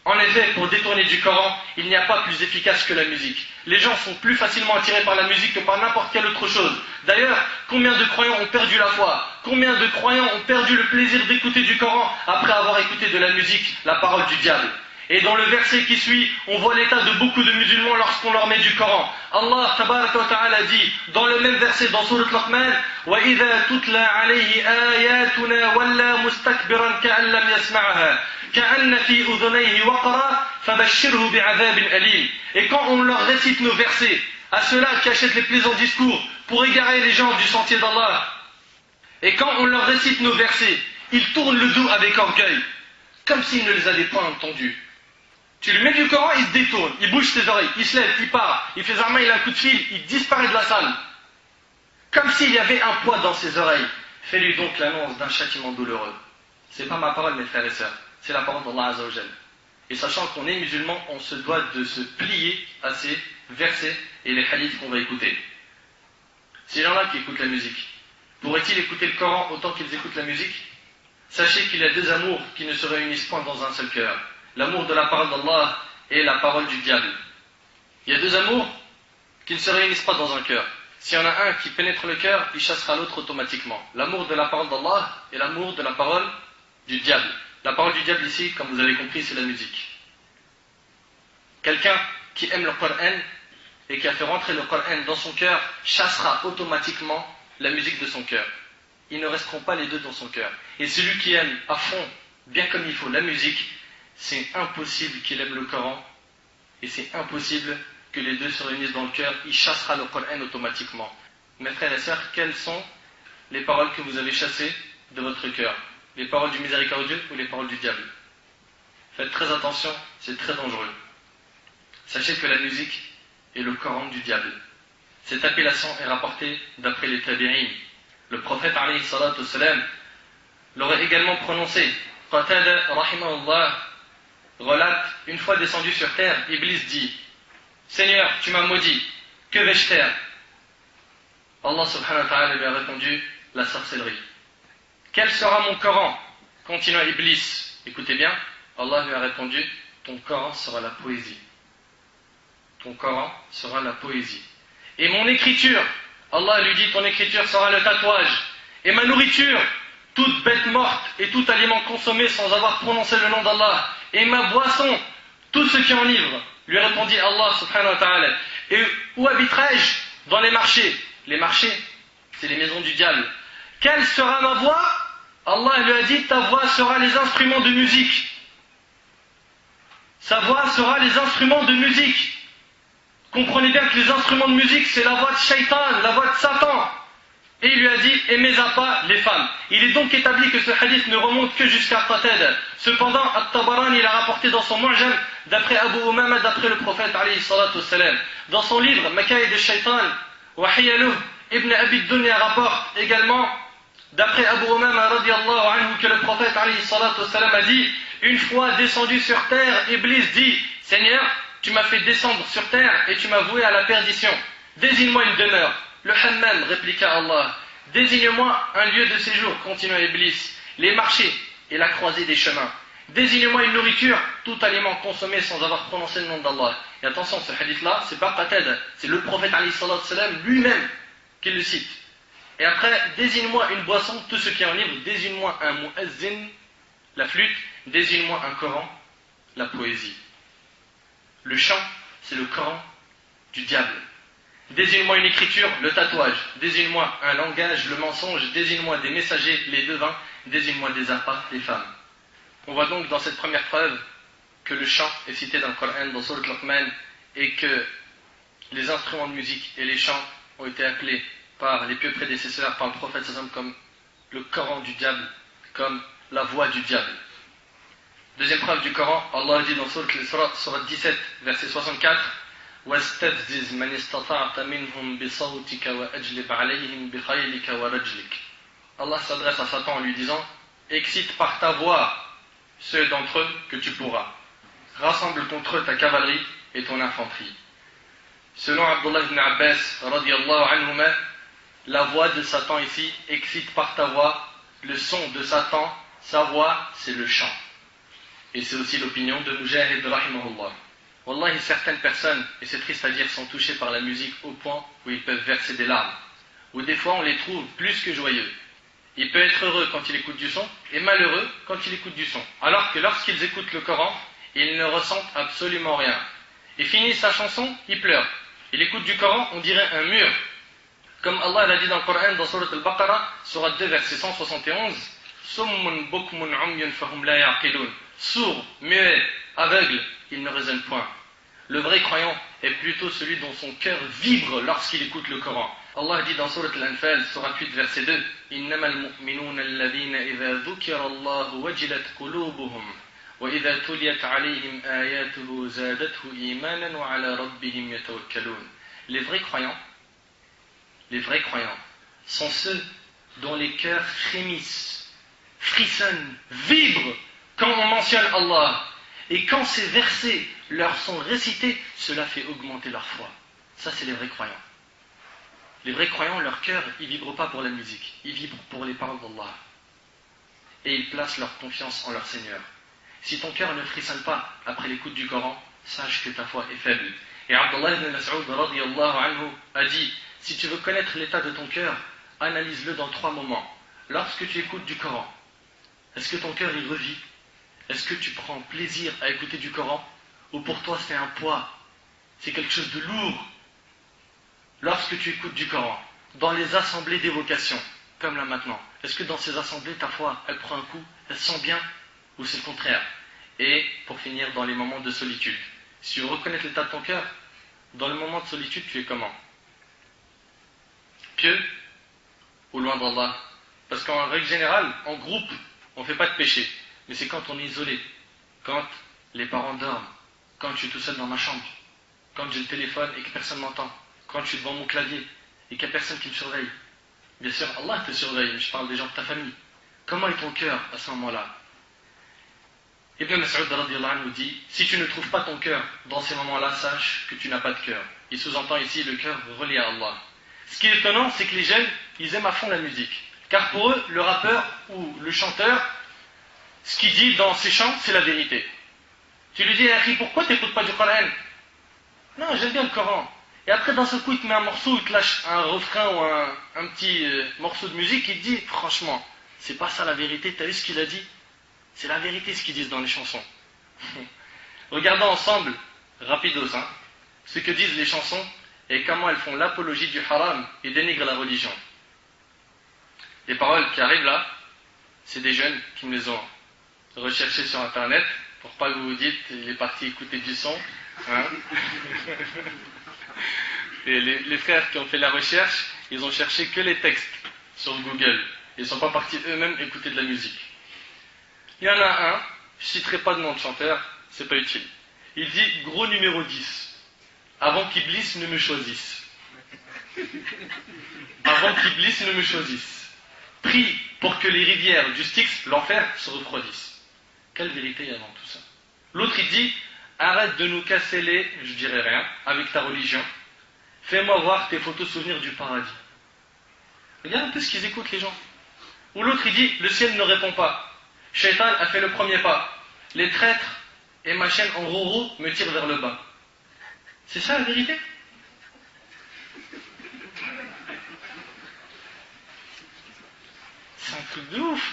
En effet, pour détourner du Coran, il n'y a pas plus efficace que la musique. Les gens sont plus facilement attirés par la musique que par n'importe quelle autre chose. D'ailleurs, combien de croyants ont perdu la foi? Combien de croyants ont perdu le plaisir d'écouter du Coran après avoir écouté de la musique, la parole du diable? Et dans le verset qui suit, on voit l'état de beaucoup de musulmans lorsqu'on leur met du Coran. Allah tabaraka wa ta'ala dit, dans le même verset, dans Surat Luqman, وَإِذَا تُتْلَى عَلَيْهِ آيَاتُنَا وَلَّى مُسْتَكْبِرًا كَأَن لَّمْ يَسْمَعْهَا كَأَنَّ فِي أُذُنَيْهِ وَقْرًا فَبَشِّرْهُ بِعَذَابٍ أَلِيمٍ. Et quand on leur récite nos versets, à ceux-là qui achètent les plaisants discours pour égarer les gens du sentier d'Allah, Et quand on leur récite nos versets, ils tournent le dos avec orgueil, comme s'ils ne les avaient pas entendus. Tu lui mets du Coran, il se détourne, il bouge ses oreilles, il se lève, il part, il fait Zama, il a un coup de fil, il disparaît de la salle. Comme s'il y avait un poids dans ses oreilles. Fais-lui donc l'annonce d'un châtiment douloureux. C'est pas ma parole, mes frères et sœurs, c'est la parole d'Allah Azza wa Jal. Et sachant qu'on est musulman, on se doit de se plier à ces versets et les hadiths qu'on va écouter. Ces gens-là qui écoutent la musique, pourraient-ils écouter le Coran autant qu'ils écoutent la musique? Sachez qu'il y a deux amours qui ne se réunissent point dans un seul cœur. L'amour de la parole d'Allah et la parole du diable. Il y a deux amours qui ne se réunissent pas dans un cœur. S'il y en a un qui pénètre le cœur, il chassera l'autre automatiquement. L'amour de la parole d'Allah et l'amour de la parole du diable. La parole du diable ici, comme vous avez compris, c'est la musique. Quelqu'un qui aime le Coran et qui a fait rentrer le Coran dans son cœur chassera automatiquement la musique de son cœur. Ils ne resteront pas les deux dans son cœur. Et celui qui aime à fond, bien comme il faut, la musique, c'est impossible qu'il aime le Coran et c'est impossible que les deux se réunissent dans le cœur. Il chassera le Coran automatiquement. Mes frères et sœurs, quelles sont les paroles que vous avez chassées de votre cœur? Les paroles du miséricordieux ou les paroles du diable? Faites très attention, c'est très dangereux. Sachez que la musique est le Coran du diable. Cette appellation est rapportée d'après les tabi'in. Le prophète alayhi salatu wassalam l'aurait également prononcé. Qatada rahimahullah relate, une fois descendu sur terre, Iblis dit: Seigneur, tu m'as maudit, que vais-je faire? Allah subhanahu wa ta'ala lui a répondu: la sorcellerie. Quel sera mon Coran? Continua Iblis. Écoutez bien, Allah lui a répondu: ton Coran sera la poésie. Ton Coran sera la poésie. Et mon écriture, Allah lui dit: ton écriture sera le tatouage. Et ma nourriture, toute bête morte et tout aliment consommé sans avoir prononcé le nom d'Allah. Et ma boisson, tout ce qui enivre. Lui répondit Allah subhanahu wa ta'ala: et où habiterai-je? Dans les marchés. Les marchés, c'est les maisons du diable. Quelle sera ma voix? Allah lui a dit: ta voix sera les instruments de musique. Sa voix sera les instruments de musique. Comprenez bien que les instruments de musique, c'est la voix de Shaitan, la voix de Satan. Et il lui a dit: aimez à pas les femmes. Il est donc établi que ce hadith ne remonte que jusqu'à Qatada. Cependant, At-Tabarani il a rapporté dans son Mu'jam, d'après Abu Umama, d'après le prophète alayhi salatu wassalam. Dans son livre Makaïd al-Shaitan, Wahiyaluh, Ibn Abi Dunya rapporte également, d'après Abu Umama radiyallahu anhu, que le prophète alayhi salatu wassalam a dit: une fois descendu sur terre, Iblis dit: Seigneur, tu m'as fait descendre sur terre et tu m'as voué à la perdition. Désigne-moi une demeure. Le hammam, répliqua Allah. Désigne-moi un lieu de séjour, continua Iblis. Les marchés et la croisée des chemins. Désigne-moi une nourriture, tout aliment consommé sans avoir prononcé le nom d'Allah. Et attention, ce hadith-là, c'est pas Qatada, c'est le prophète alayhi salatu wassalam lui-même qui le cite. Et après, désigne-moi une boisson, tout ce qui est en livre. Désigne-moi un muezzin, la flûte. Désigne-moi un Coran, la poésie. Le chant, c'est le Coran du diable. Désigne-moi une écriture, le tatouage. Désigne-moi un langage, le mensonge. Désigne-moi des messagers, les devins. Désigne-moi des appâts, les femmes. On voit donc dans cette première preuve que le chant est cité dans le Coran, dans Surat Luqman, et que les instruments de musique et les chants ont été appelés par les pieux prédécesseurs, par le prophète sallam, comme le Coran du diable, comme la voix du diable. Deuxième preuve du Coran, Allah dit dans Surat 17, verset 64: وَاسْتَفْزِزْ مَنِ اسْتَطَعْتَ مِنْهُمْ بِصَوْتِكَ وَأَجْلِبْ عَلَيْهِمْ بِخَيْلِكَ وَرَجْلِكَ. Allah s'adresse à Satan en lui disant: excite par ta voix ceux d'entre eux que tu pourras. Rassemble contre eux ta cavalerie et ton infanterie. Selon Abdullah ibn Abbas, radiyallahu anhuma, la voix de Satan ici excite par ta voix. Le son de Satan, sa voix, c'est le chant. Et c'est aussi l'opinion de Mujahid rahimahullah. Wallahi, certaines personnes, et c'est triste à dire, sont touchées par la musique au point où ils peuvent verser des larmes. Ou des fois on les trouve plus que joyeux. Il peut être heureux quand il écoute du son et malheureux quand il écoute du son. Alors que lorsqu'ils écoutent le Coran, ils ne ressentent absolument rien. Il finit sa chanson, il pleure. Il écoute du Coran, on dirait un mur. Comme Allah l'a dit dans le Coran, dans Surat Al-Baqarah, Surat 2, verset 171, Summun bukmun umyun fahum la ya'qilun. Sourd, muet, aveugle, il ne raisonne point. Le vrai croyant est plutôt celui dont son cœur vibre lorsqu'il écoute le Coran. Allah dit dans Sourate Al-Anfal, Sourate 8, verset 2, إنما المؤمنون الذين إذا ذكر الله وجلت قلوبهم وإذا تليت عليهم آياته زادته إيمانا وعلى ربهم يتوكلون. Les vrais croyants sont ceux dont les cœurs frémissent, frissonnent, vibrent quand on mentionne Allah. Et quand ces versets leur sont récités, cela fait augmenter leur foi. Ça, c'est les vrais croyants. Les vrais croyants, leur cœur, ils ne vibrent pas pour la musique, ils vibrent pour les paroles d'Allah. Et ils placent leur confiance en leur Seigneur. Si ton cœur ne frissonne pas après l'écoute du Coran, sache que ta foi est faible. Et Abdullah ibn Mas'ud radiyallahu anhu a dit, si tu veux connaître l'état de ton cœur, analyse-le dans 3 moments. Lorsque tu écoutes du Coran, est-ce que ton cœur y revit? Est-ce que tu prends plaisir à écouter du Coran? Ou pour toi c'est un poids? C'est quelque chose de lourd? Lorsque tu écoutes du Coran, dans les assemblées d'évocation, comme là maintenant, est-ce que dans ces assemblées, ta foi, elle prend un coup, elle se sent bien? Ou c'est le contraire? Et pour finir, dans les moments de solitude, si tu veux reconnaître l'état de ton cœur, dans le moment de solitude, tu es comment? Pieux ou loin d'Allah? Parce qu'en règle générale, en groupe, on ne fait pas de péché. Mais c'est quand on est isolé, quand les parents dorment, quand je suis tout seul dans ma chambre, quand j'ai le téléphone et que personne ne m'entend, quand je suis devant mon clavier et qu'il n'y a personne qui me surveille. Bien sûr, Allah te surveille, mais je parle des gens de ta famille. Comment est ton cœur à ce moment-là? Ibn Mas'ud radiyallahu anhu dit, si tu ne trouves pas ton cœur dans ces moments-là, sache que tu n'as pas de cœur. Il sous-entend ici le cœur relié à Allah. Ce qui est étonnant, c'est que les jeunes, ils aiment à fond la musique. Car pour eux, le rappeur ou le chanteur, ce qu'il dit dans ses chants, c'est la vérité. Tu lui dis, Akhi, pourquoi tu n'écoutes pas du Coran? Non, j'aime bien le Coran. Et après, d'un seul coup, il te met un morceau, il te lâche un refrain ou un petit morceau de musique, il te dit, franchement, c'est pas ça la vérité, t'as vu ce qu'il a dit? C'est la vérité ce qu'ils disent dans les chansons. Regardons ensemble, rapidos, ce que disent les chansons et comment elles font l'apologie du haram et dénigrent la religion. Les paroles qui arrivent là, c'est des jeunes qui me les ont recherchées sur internet, pour pas que vous vous dites, il est parti écouter du son. Et les frères qui ont fait la recherche, ils ont cherché que les textes sur Google. Ils ne sont pas partis eux-mêmes écouter de la musique. Il y en a un, je ne citerai pas de nom de chanteur, c'est pas utile. Il dit, gros numéro 10, avant qu'Iblis ne me choisisse. Avant qu'Iblis ne me choisisse. Prie pour que les rivières du Styx, l'enfer, se refroidissent. Quelle vérité il y a dans tout ça? L'autre il dit, arrête de nous casser les, je dirais rien, avec ta religion. Fais-moi voir tes photos souvenirs du paradis. Regarde un peu ce qu'ils écoutent les gens. Ou l'autre il dit, le ciel ne répond pas. Shaitan a fait le premier pas. Les traîtres et ma chaîne en roro me tirent vers le bas. C'est ça la vérité? C'est un truc de ouf.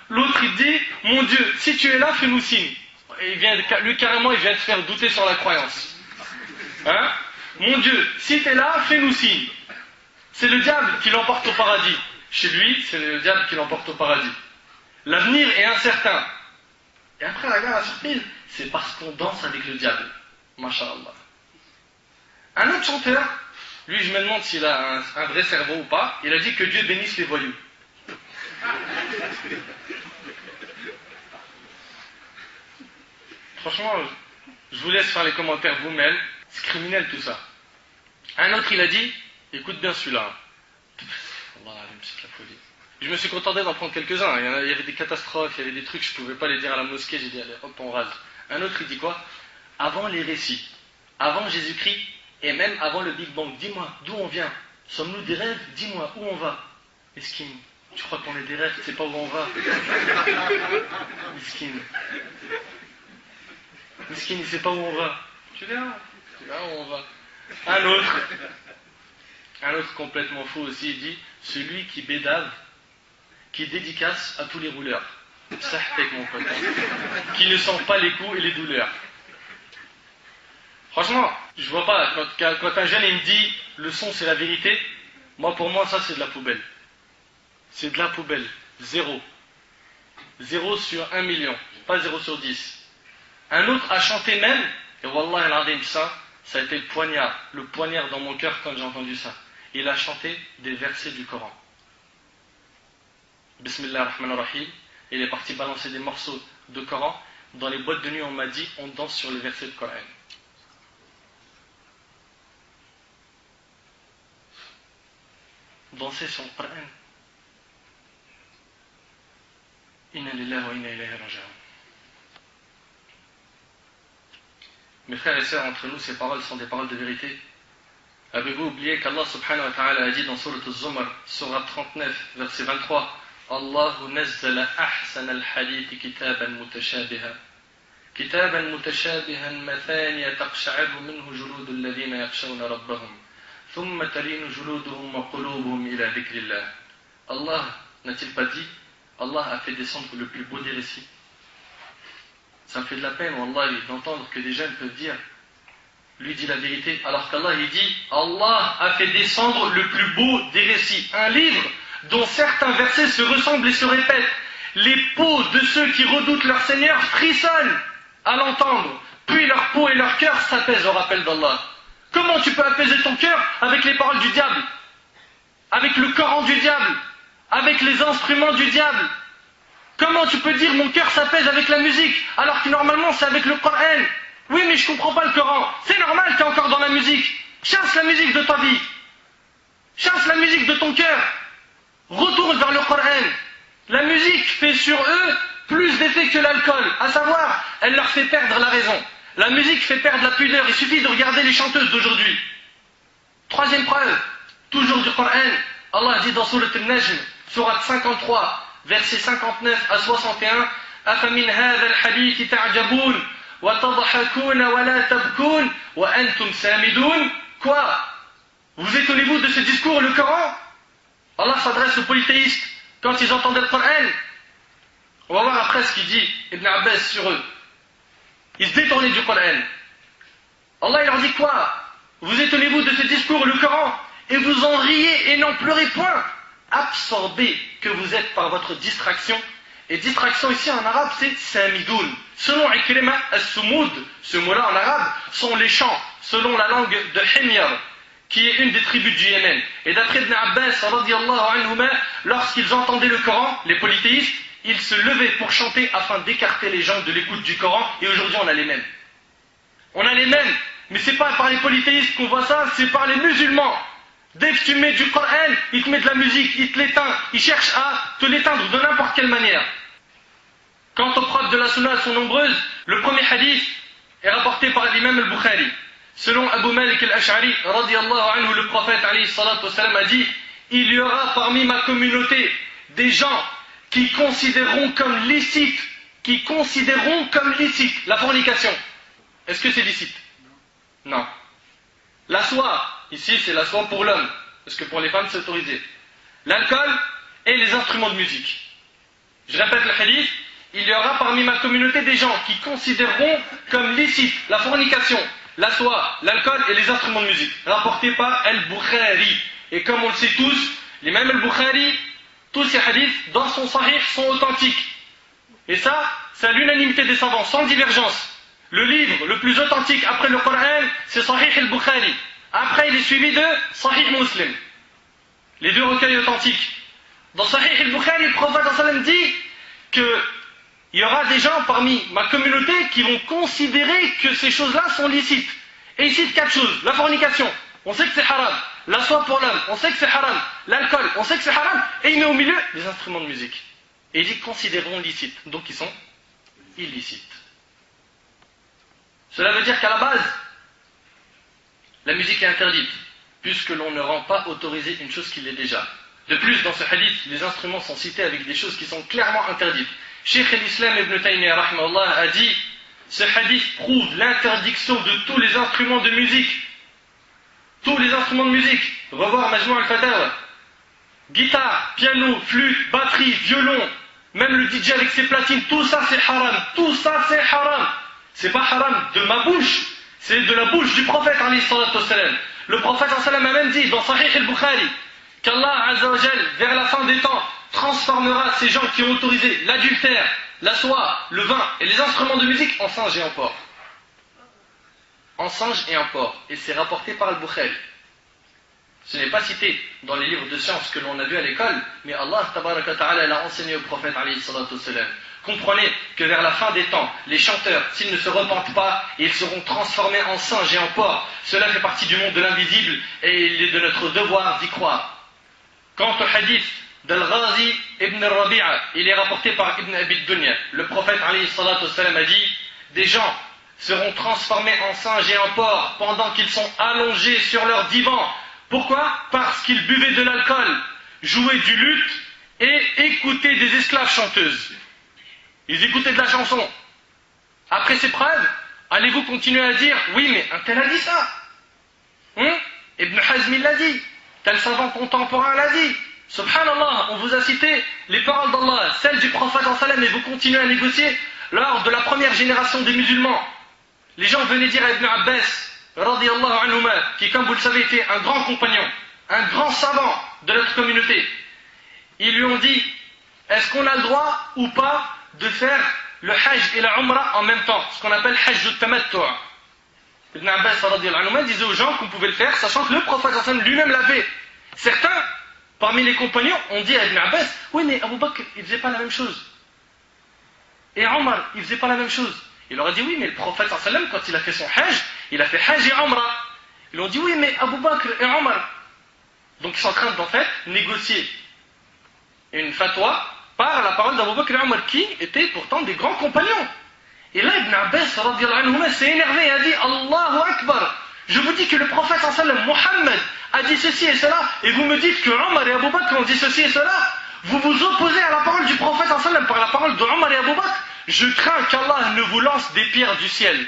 L'autre il dit, mon Dieu, si tu es là, fais-nous signe. Et lui carrément il vient te faire douter sur la croyance. Mon Dieu, si tu es là, fais-nous signe. C'est le diable qui l'emporte au paradis. Chez lui, c'est le diable qui l'emporte au paradis. L'avenir est incertain. Et après, la surprise, c'est parce qu'on danse avec le diable. Masha'Allah. Un autre chanteur, lui, je me demande s'il a un vrai cerveau ou pas, il a dit que Dieu bénisse les voyous. Franchement, je vous laisse faire les commentaires vous-même. C'est criminel tout ça. Un autre, il a dit, écoute bien celui-là. Allah, c'est la folie. Je me suis contenté d'en prendre quelques-uns. Il y avait des catastrophes, il y avait des trucs, je ne pouvais pas les dire à la mosquée, j'ai dit, allez, hop, on rase. Un autre, il dit quoi? Avant les récits, avant Jésus-Christ, et même avant le Big Bang, dis-moi, d'où on vient? Sommes-nous des rêves? Dis-moi, où on va? Mesquine, tu crois qu'on est des rêves, tu sais pas où on va? Mesquine. Mesquine, il sait pas où on va. Tu verras où on va. Un autre complètement fou aussi, il dit, celui qui bédave, qui dédicace à tous les rouleurs. Sahtek mon pote. Qui ne sent pas les coups et les douleurs. Franchement, je vois pas, quand un jeune il me dit le son c'est la vérité, pour moi ça c'est de la poubelle. C'est de la poubelle. 0. 0 sur 1 million, pas 0 sur 10. Un autre a chanté même, et Wallah al-Azim, ça a été le poignard dans mon cœur quand j'ai entendu ça. il a chanté des versets du Coran. Bismillah ar-Rahman ar-Rahim, il est parti balancer des morceaux de Coran. Dans les boîtes de nuit, on m'a dit, on danse sur les versets du Coran. Danser sur le Coran. Inna lillahi wa inna ilayhi raji'un. Mes frères et sœurs, entre nous, ces paroles sont des paroles de vérité. Avez-vous oublié qu'Allah subhanahu wa ta'ala a dit dans Surat al-Zumar, Surat 39, verset 23, Allahu nazzala ahsan al-hadithi kitaban mutashabiha. كتابا متشابها مثانية تقشعر منه جلود الذين يخشون ربهم ثم تلين جلودهم وقلوبهم إلى ذكر الله. Allah n'a-t-il pas dit, Allah a fait descendre le plus beau des récits. Ça me fait de la peine, wallah, d'entendre que des jeunes peuvent dire, lui dit la vérité, alors qu'Allah il dit, Allah a fait descendre le plus beau des récits. Un livre dont certains versets se ressemblent et se répètent. Les peaux de ceux qui redoutent leur Seigneur frissonnent à l'entendre, puis leur peau et leur cœur s'apaisent au rappel d'Allah. Comment tu peux apaiser ton cœur avec les paroles du diable, avec le Coran du diable, avec les instruments du diable? Comment tu peux dire mon cœur s'apaise avec la musique, alors que normalement c'est avec le Coran? Oui, mais je comprends pas le Coran. C'est normal, tu es encore dans la musique. Chasse la musique de ta vie. Chasse la musique de ton cœur. Retourne vers le Coran. La musique fait sur eux plus d'effet que l'alcool, à savoir, elle leur fait perdre la raison. La musique fait perdre la pudeur, il suffit de regarder les chanteuses d'aujourd'hui. Troisième preuve, toujours du Coran, Allah dit dans Surat al-Najm, Surat 53, versets 59 à 61, أَفَمِنْ هَذَا الْحَدِيثِ تَعْجَبُونَ وَتَضْحَكُونَ وَلَا تَبْكُونَ وَأَنْتُمْ سَامِدُونَ. Quoi? Vous étonnez-vous de ce discours, le Coran? Allah s'adresse aux polythéistes quand ils entendaient le Coran. On va voir après ce qu'il dit Ibn Abbas sur eux. Ils se détournaient du Coran. Allah il leur dit quoi? Vous étonnez-vous de ce discours, le Coran, et vous en riez et n'en pleurez point, absorbés que vous êtes par votre distraction. Et distraction ici en arabe c'est samidoun. Selon Ikrima as-Sumud, ce mot-là en arabe sont les chants, selon la langue de Himyar, qui est une des tribus du Yémen. Et d'après Ibn Abbas, radiyallahu anhuma, lorsqu'ils entendaient le Coran, les polythéistes, ils se levaient pour chanter afin d'écarter les gens de l'écoute du Coran. Et aujourd'hui on a les mêmes. On a les mêmes, mais c'est pas par les polythéistes qu'on voit ça, c'est par les musulmans. Dès que tu mets du Coran, il te met de la musique, il te l'éteint, il cherche à te l'éteindre de n'importe quelle manière. Quant aux preuves de la sunna, elles sont nombreuses. Le premier hadith est rapporté par l'imam al-Bukhari. Selon Abu Malik al-Ash'ari, radiyallahu anhu, le prophète alayhi salatu wassalam a dit, il y aura parmi ma communauté des gens qui considéreront comme licite la fornication. Est-ce que c'est licite? Non. La soie, ici c'est la soie pour l'homme, parce que pour les femmes c'est autorisé. L'alcool et les instruments de musique. Je répète le hadith, il y aura parmi ma communauté des gens qui considéreront comme licite la fornication, la soie, l'alcool et les instruments de musique. Rapporté par Al-Bukhari. Et comme on le sait tous, l'imam Al-Bukhari, tous ces hadiths dans son sahih sont authentiques. Et ça, c'est à l'unanimité des savants, sans divergence. Le livre le plus authentique après le Coran, c'est Sahih al-Bukhari. Après, il est suivi de Sahih Muslim. Les deux recueils authentiques. Dans Sahih al-Bukhari, le prophète sallam dit qu'il y aura des gens parmi ma communauté qui vont considérer que ces choses-là sont licites. Et il cite 4 choses. La fornication, on sait que c'est haram. La soie pour l'homme, on sait que c'est haram. L'alcool, on sait que c'est haram. Et il met au milieu les instruments de musique. Et il dit considérons licites. Donc ils sont illicites. Cela veut dire qu'à la base, la musique est interdite, puisque l'on ne rend pas autorisé une chose qui l'est déjà. De plus, dans ce hadith, les instruments sont cités avec des choses qui sont clairement interdites. Cheikh al-Islam ibn Taymiyyah rahimahullah a dit, ce hadith prouve l'interdiction de tous les instruments de musique. Tous les instruments de musique. Revoir Majmou al-Fatawa. Guitare, piano, flûte, batterie, violon, même le DJ avec ses platines, tout ça c'est haram. Tout ça c'est haram. C'est pas haram de ma bouche, c'est de la bouche du prophète alayhi salatu wassalam. Le prophète alayhi sallam a même dit dans Sahih al-Bukhari qu'Allah azza wa jal, vers la fin des temps, transformera ces gens qui ont autorisé l'adultère, la soie, le vin et les instruments de musique en singes et en porcs. En singes et en porcs. Et c'est rapporté par al-Bukhari. Ce n'est pas cité dans les livres de sciences que l'on a vu à l'école, mais Allah tabaraka ta'ala l'a enseigné au prophète alayhi salatu wassalam. Comprenez que vers la fin des temps, les chanteurs, s'ils ne se repentent pas, ils seront transformés en singes et en porcs. Cela fait partie du monde de l'invisible et il est de notre devoir d'y croire. Quant au hadith d'Al-Ghazi ibn Rabi'a, il est rapporté par Ibn Abi Dunya. Le prophète alayhi salatu wassalam a dit: des gens seront transformés en singes et en porcs pendant qu'ils sont allongés sur leur divan. Pourquoi? Parce qu'ils buvaient de l'alcool, jouaient du luth et écoutaient des esclaves chanteuses. Ils écoutaient de la chanson. Après ces preuves, allez-vous continuer à dire: oui, mais un tel a dit ça, Ibn Hazm il l'a dit, tel savant contemporain l'a dit. Subhanallah, on vous a cité les paroles d'Allah, celles du prophète sallallahu alayhi wa sallam, et vous continuez à négocier. Lors de la première génération des musulmans, les gens venaient dire à Ibn Abbas radiyallahu anhuma, qui, comme vous le savez, était un grand compagnon, un grand savant de notre communauté. Ils lui ont dit: est-ce qu'on a le droit ou pas de faire le hajj et la umrah en même temps, ce qu'on appelle hajj al-tamattu'? Ibn Abbas radiyallahu anhuma disait aux gens qu'on pouvait le faire, sachant que le prophète sallallahu alayhi wa sallam lui-même l'avait. Certains, parmi les compagnons, ont dit à Ibn Abbas: oui, mais Abu Bakr, il ne faisait pas la même chose. Et Omar, il ne faisait pas la même chose. Il leur a dit: oui, mais le prophète sallallahu alayhi wa sallam, quand il a fait son hajj, il a fait hajj et umrah. Ils lui ont dit: oui, mais Abu Bakr et Omar. Donc ils sont en train d'en fait négocier une fatwa par la parole d'Abu Bakr et Omar, qui étaient pourtant des grands compagnons. Et là, Ibn Abbas radiyallahu anhu s'est énervé et a dit: Allahu Akbar, je vous dis que le prophète sallallahu alayhi wa sallam, Mohammed, a dit ceci et cela, et vous me dites que Omar et Abu Bakr ont dit ceci et cela. Vous vous opposez à la parole du prophète sallallahu alayhi wa sallam par la parole de Omar et Abu Bakr. Je crains qu'Allah ne vous lance des pierres du ciel.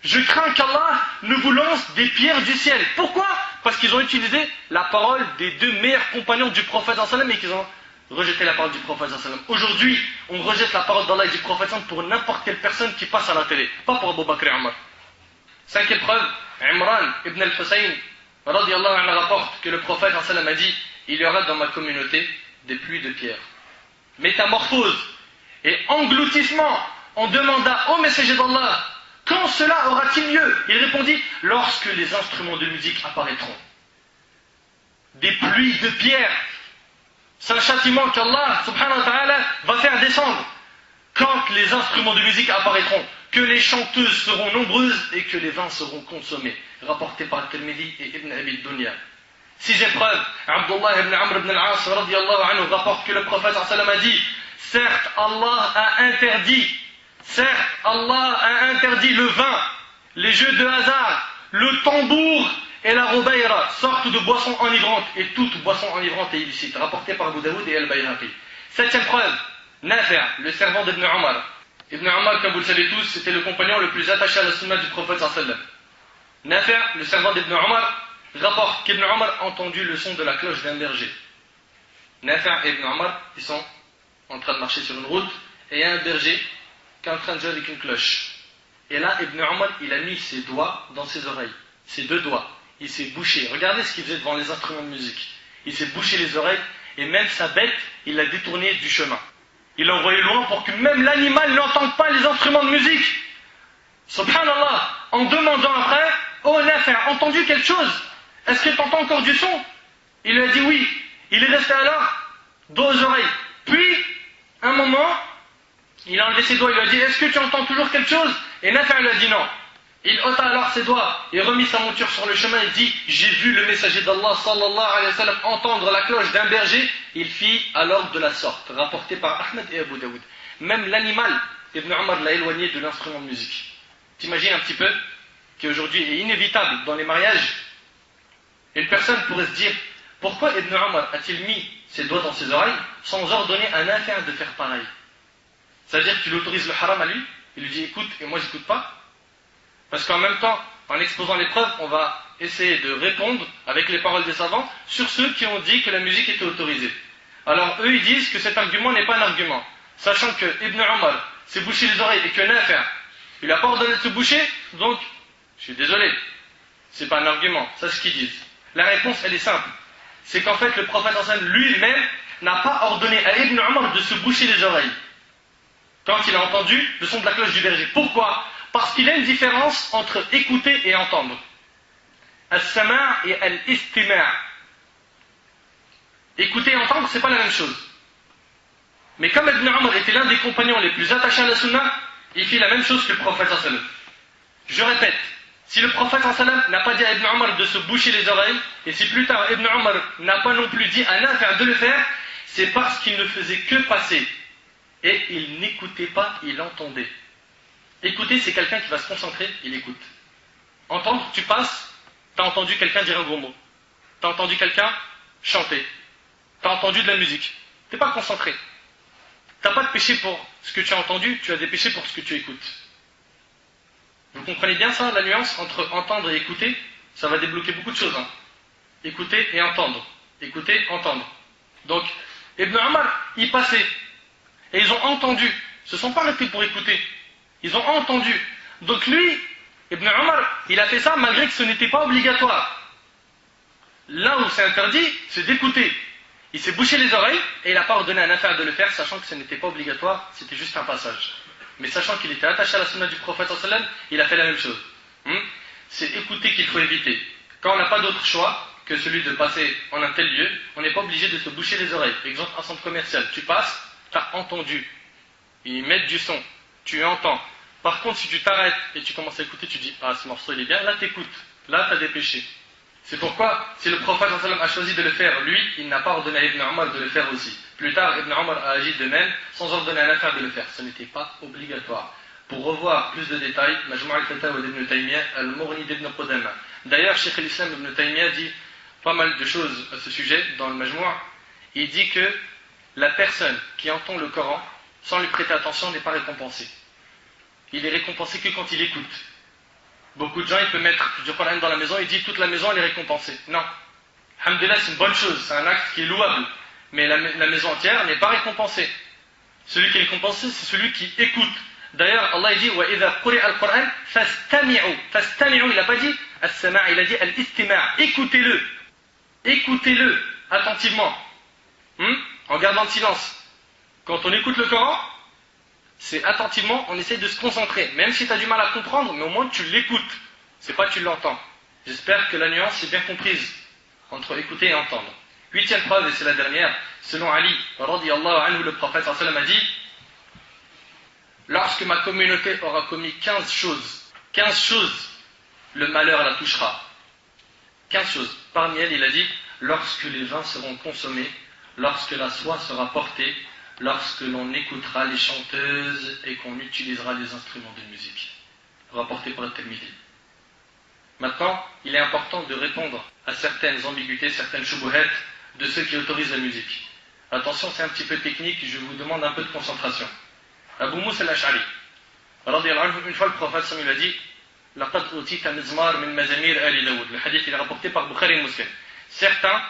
Je crains qu'Allah ne vous lance des pierres du ciel. Pourquoi? Parce qu'ils ont utilisé la parole des deux meilleurs compagnons du prophète sallallahu alayhi wa sallam et qu'ils ont rejeté la parole du prophète sallallahu alayhi wa sallam. Aujourd'hui, on rejette la parole d'Allah et du prophète sallallahu alayhi wa sallam pour n'importe quelle personne qui passe à la télé, pas pour Abu Bakr et Omar. Cinquième preuve, Imran ibn al-Husayn radiyallahu anhu rapporte que le prophète sallallahu alayhi wa sallam a dit: il y aura dans ma communauté des pluies de pierres. Métamorphose et engloutissement. On demanda au messager d'Allah: quand cela aura-t-il lieu? Il répondit: lorsque les instruments de musique apparaîtront. Des pluies de pierres. C'est un châtiment qu'Allah subhanahu wa ta'ala va faire descendre quand les instruments de musique apparaîtront, que les chanteuses seront nombreuses et que les vins seront consommés. Rapporté par Tirmidhi et Ibn Abi Dunya. Sixième preuve, Abdullah ibn Amr ibn al-As radiyallahu anhu rapporte que le prophète sallallahu alayhi wa sallam a dit: certes Allah a interdit le vin, les jeux de hasard, le tambour et la rubayra, sorte de boisson enivrante, et toute boisson enivrante est illicite. Rapporté par Abu Daoud et Al-Bayhaqi. Septième preuve, Nafi', le servant d'Ibn Omar. Ibn Omar, comme vous le savez tous, c'était le compagnon le plus attaché à la sunna du prophète sallallahu alayhi wa sallam. Nafi', le servant d'Ibn Omar, rapporte qu'Ibn Omar a entendu le son de la cloche d'un berger. Nafi' et Ibn Omar, ils sont en train de marcher sur une route, et il y a un berger qui est en train de jouer avec une cloche. Et là, Ibn Omar, il a mis ses doigts dans ses oreilles, ses deux doigts. Il s'est bouché. Regardez ce qu'il faisait devant les instruments de musique. Il s'est bouché les oreilles, et même sa bête, il l'a détournée du chemin. Il l'a envoyé loin pour que même l'animal n'entende pas les instruments de musique. Subhanallah, en demandant après: oh Nafi', entendu quelque chose? Est-ce que tu entends encore du son? Il lui a dit oui. Il est resté alors dos aux oreilles. Puis, un moment, il a enlevé ses doigts, il lui a dit: est-ce que tu entends toujours quelque chose? Et Nafi' lui a dit non. Il ôta alors ses doigts et remit sa monture sur le chemin et dit: j'ai vu le messager d'Allah sallallahu alayhi wa sallam entendre la cloche d'un berger. Il fit alors de la sorte. Rapporté par Ahmed et Abu Daoud. Même l'animal, Ibn Omar l'a éloigné de l'instrument de musique. T'imagines un petit peu qu'aujourd'hui est inévitable dans les mariages. Une personne pourrait se dire: pourquoi Ibn Omar a-t-il mis ses doigts dans ses oreilles sans ordonner à un Nafi' de faire pareil? C'est-à-dire qu'il autorise le haram à lui, il lui dit: écoute, et moi j'écoute pas. Parce qu'en même temps, en exposant les preuves, on va essayer de répondre avec les paroles des savants sur ceux qui ont dit que la musique était autorisée. Alors eux, ils disent que cet argument n'est pas un argument. Sachant que Ibn Omar s'est bouché les oreilles et que Nafi', il n'a pas ordonné de se boucher, donc, je suis désolé, c'est pas un argument, c'est ce qu'ils disent. La réponse, elle est simple. C'est qu'en fait, le prophète lui-même n'a pas ordonné à Ibn Omar de se boucher les oreilles quand il a entendu le son de la cloche du berger. Pourquoi? Parce qu'il y a une différence entre écouter et entendre. As-sama' et al-istima'. Écouter et entendre, c'est pas la même chose. Mais comme Ibn Omar était l'un des compagnons les plus attachés à la sunna, il fit la même chose que le prophète sallallahu alayhi wa sallam. Je répète, si le prophète sallallahu alayhi wa sallam n'a pas dit à Ibn Omar de se boucher les oreilles, et si plus tard Ibn Omar n'a pas non plus dit à Nafi' de le faire, c'est parce qu'il ne faisait que passer. Et il n'écoutait pas, il entendait. Écouter, c'est quelqu'un qui va se concentrer, il écoute. Entendre, tu passes, tu as entendu quelqu'un dire un gros mot. Tu as entendu quelqu'un chanter. Tu as entendu de la musique. Tu n'es pas concentré. Tu n'as pas de péché pour ce que tu as entendu, tu as des péchés pour ce que tu écoutes. Vous comprenez bien ça, la nuance entre entendre et écouter? Ça va débloquer beaucoup de choses. Hein. Écouter et entendre. Écouter, entendre. Donc, Ibn Omar, il passait. Et ils ont entendu. Ils ne se sont pas arrêtés pour écouter. Ils ont entendu. Donc lui, Ibn Omar, il a fait ça malgré que ce n'était pas obligatoire. Là où c'est interdit, c'est d'écouter. Il s'est bouché les oreilles et il n'a pas ordonné à Nafi' de le faire, sachant que ce n'était pas obligatoire, c'était juste un passage. Mais sachant qu'il était attaché à la sunna du prophète sallallahu alayhi wa sallam, il a fait la même chose. C'est écouter qu'il faut éviter. Quand on n'a pas d'autre choix que celui de passer en un tel lieu, on n'est pas obligé de se boucher les oreilles. Exemple, un centre commercial, tu passes, tu as entendu. Ils mettent du son, tu entends. Par contre, si tu t'arrêtes et tu commences à écouter, tu dis « Ah, ce morceau il est bien », là t'écoutes, là tu as des péchés. C'est pourquoi, si le prophète sallallahu alayhi wa sallam a choisi de le faire, lui, il n'a pas ordonné à Ibn Omar de le faire aussi. Plus tard, Ibn Omar a agi de même, sans ordonner à Nafi' de le faire. Ce n'était pas obligatoire. Pour revoir plus de détails, Majmou' al-Fatawa d'Ibn Taymiyyah, Al-Mughni d'Ibn Qudama. D'ailleurs, Cheikh al-Islam Ibn Taymiyyah dit pas mal de choses à ce sujet dans le Majmou'. Il dit que la personne qui entend le Coran, sans lui prêter attention, n'est pas récompensée. Il est récompensé que quand il écoute. Beaucoup de gens, ils peuvent mettre du Coran dans la maison et disent toute la maison elle est récompensée. Non. Alhamdulillah, c'est une bonne chose, c'est un acte qui est louable. Mais la maison entière n'est pas récompensée. Celui qui est récompensé, c'est celui qui écoute. D'ailleurs, Allah il dit وَإِذَا قُرِئَ الْقُرْآنِ فَاسْتَمِعُوا. فَاسْتَمِعُوا, il n'a pas dit as-sama', il a dit al-istima'. Écoutez-le. Écoutez-le attentivement. En gardant le silence. Quand on écoute le Coran, c'est attentivement, on essaie de se concentrer. Même si tu as du mal à comprendre, mais au moins tu l'écoutes. C'est pas tu l'entends. J'espère que la nuance est bien comprise entre écouter et entendre. 8e preuve, et c'est la dernière, selon Ali, radiyallahu anhu, le prophète sallallahu alayhi wa sallam a dit lorsque ma communauté aura commis 15 choses, le malheur la touchera. 15 choses. Parmi elles, il a dit lorsque les vins seront consommés, lorsque la soie sera portée, lorsque l'on écoutera les chanteuses et qu'on utilisera les instruments de musique. Rapporté par le Tirmidhi. Maintenant, il est important de répondre à certaines ambiguïtés, certaines shubuhat de ceux qui autorisent la musique. Attention, c'est un petit peu technique, je vous demande un peu de concentration. Abu Moussa al-Ash'ari, une fois le prophète Samuel a dit لَقَدْ أُوتِيتَ مِزْمَارٍ مِنْ مَزَامِيرِ آلِ دَاوُد. Le hadith il est rapporté par Bukhari et Muslim. Certains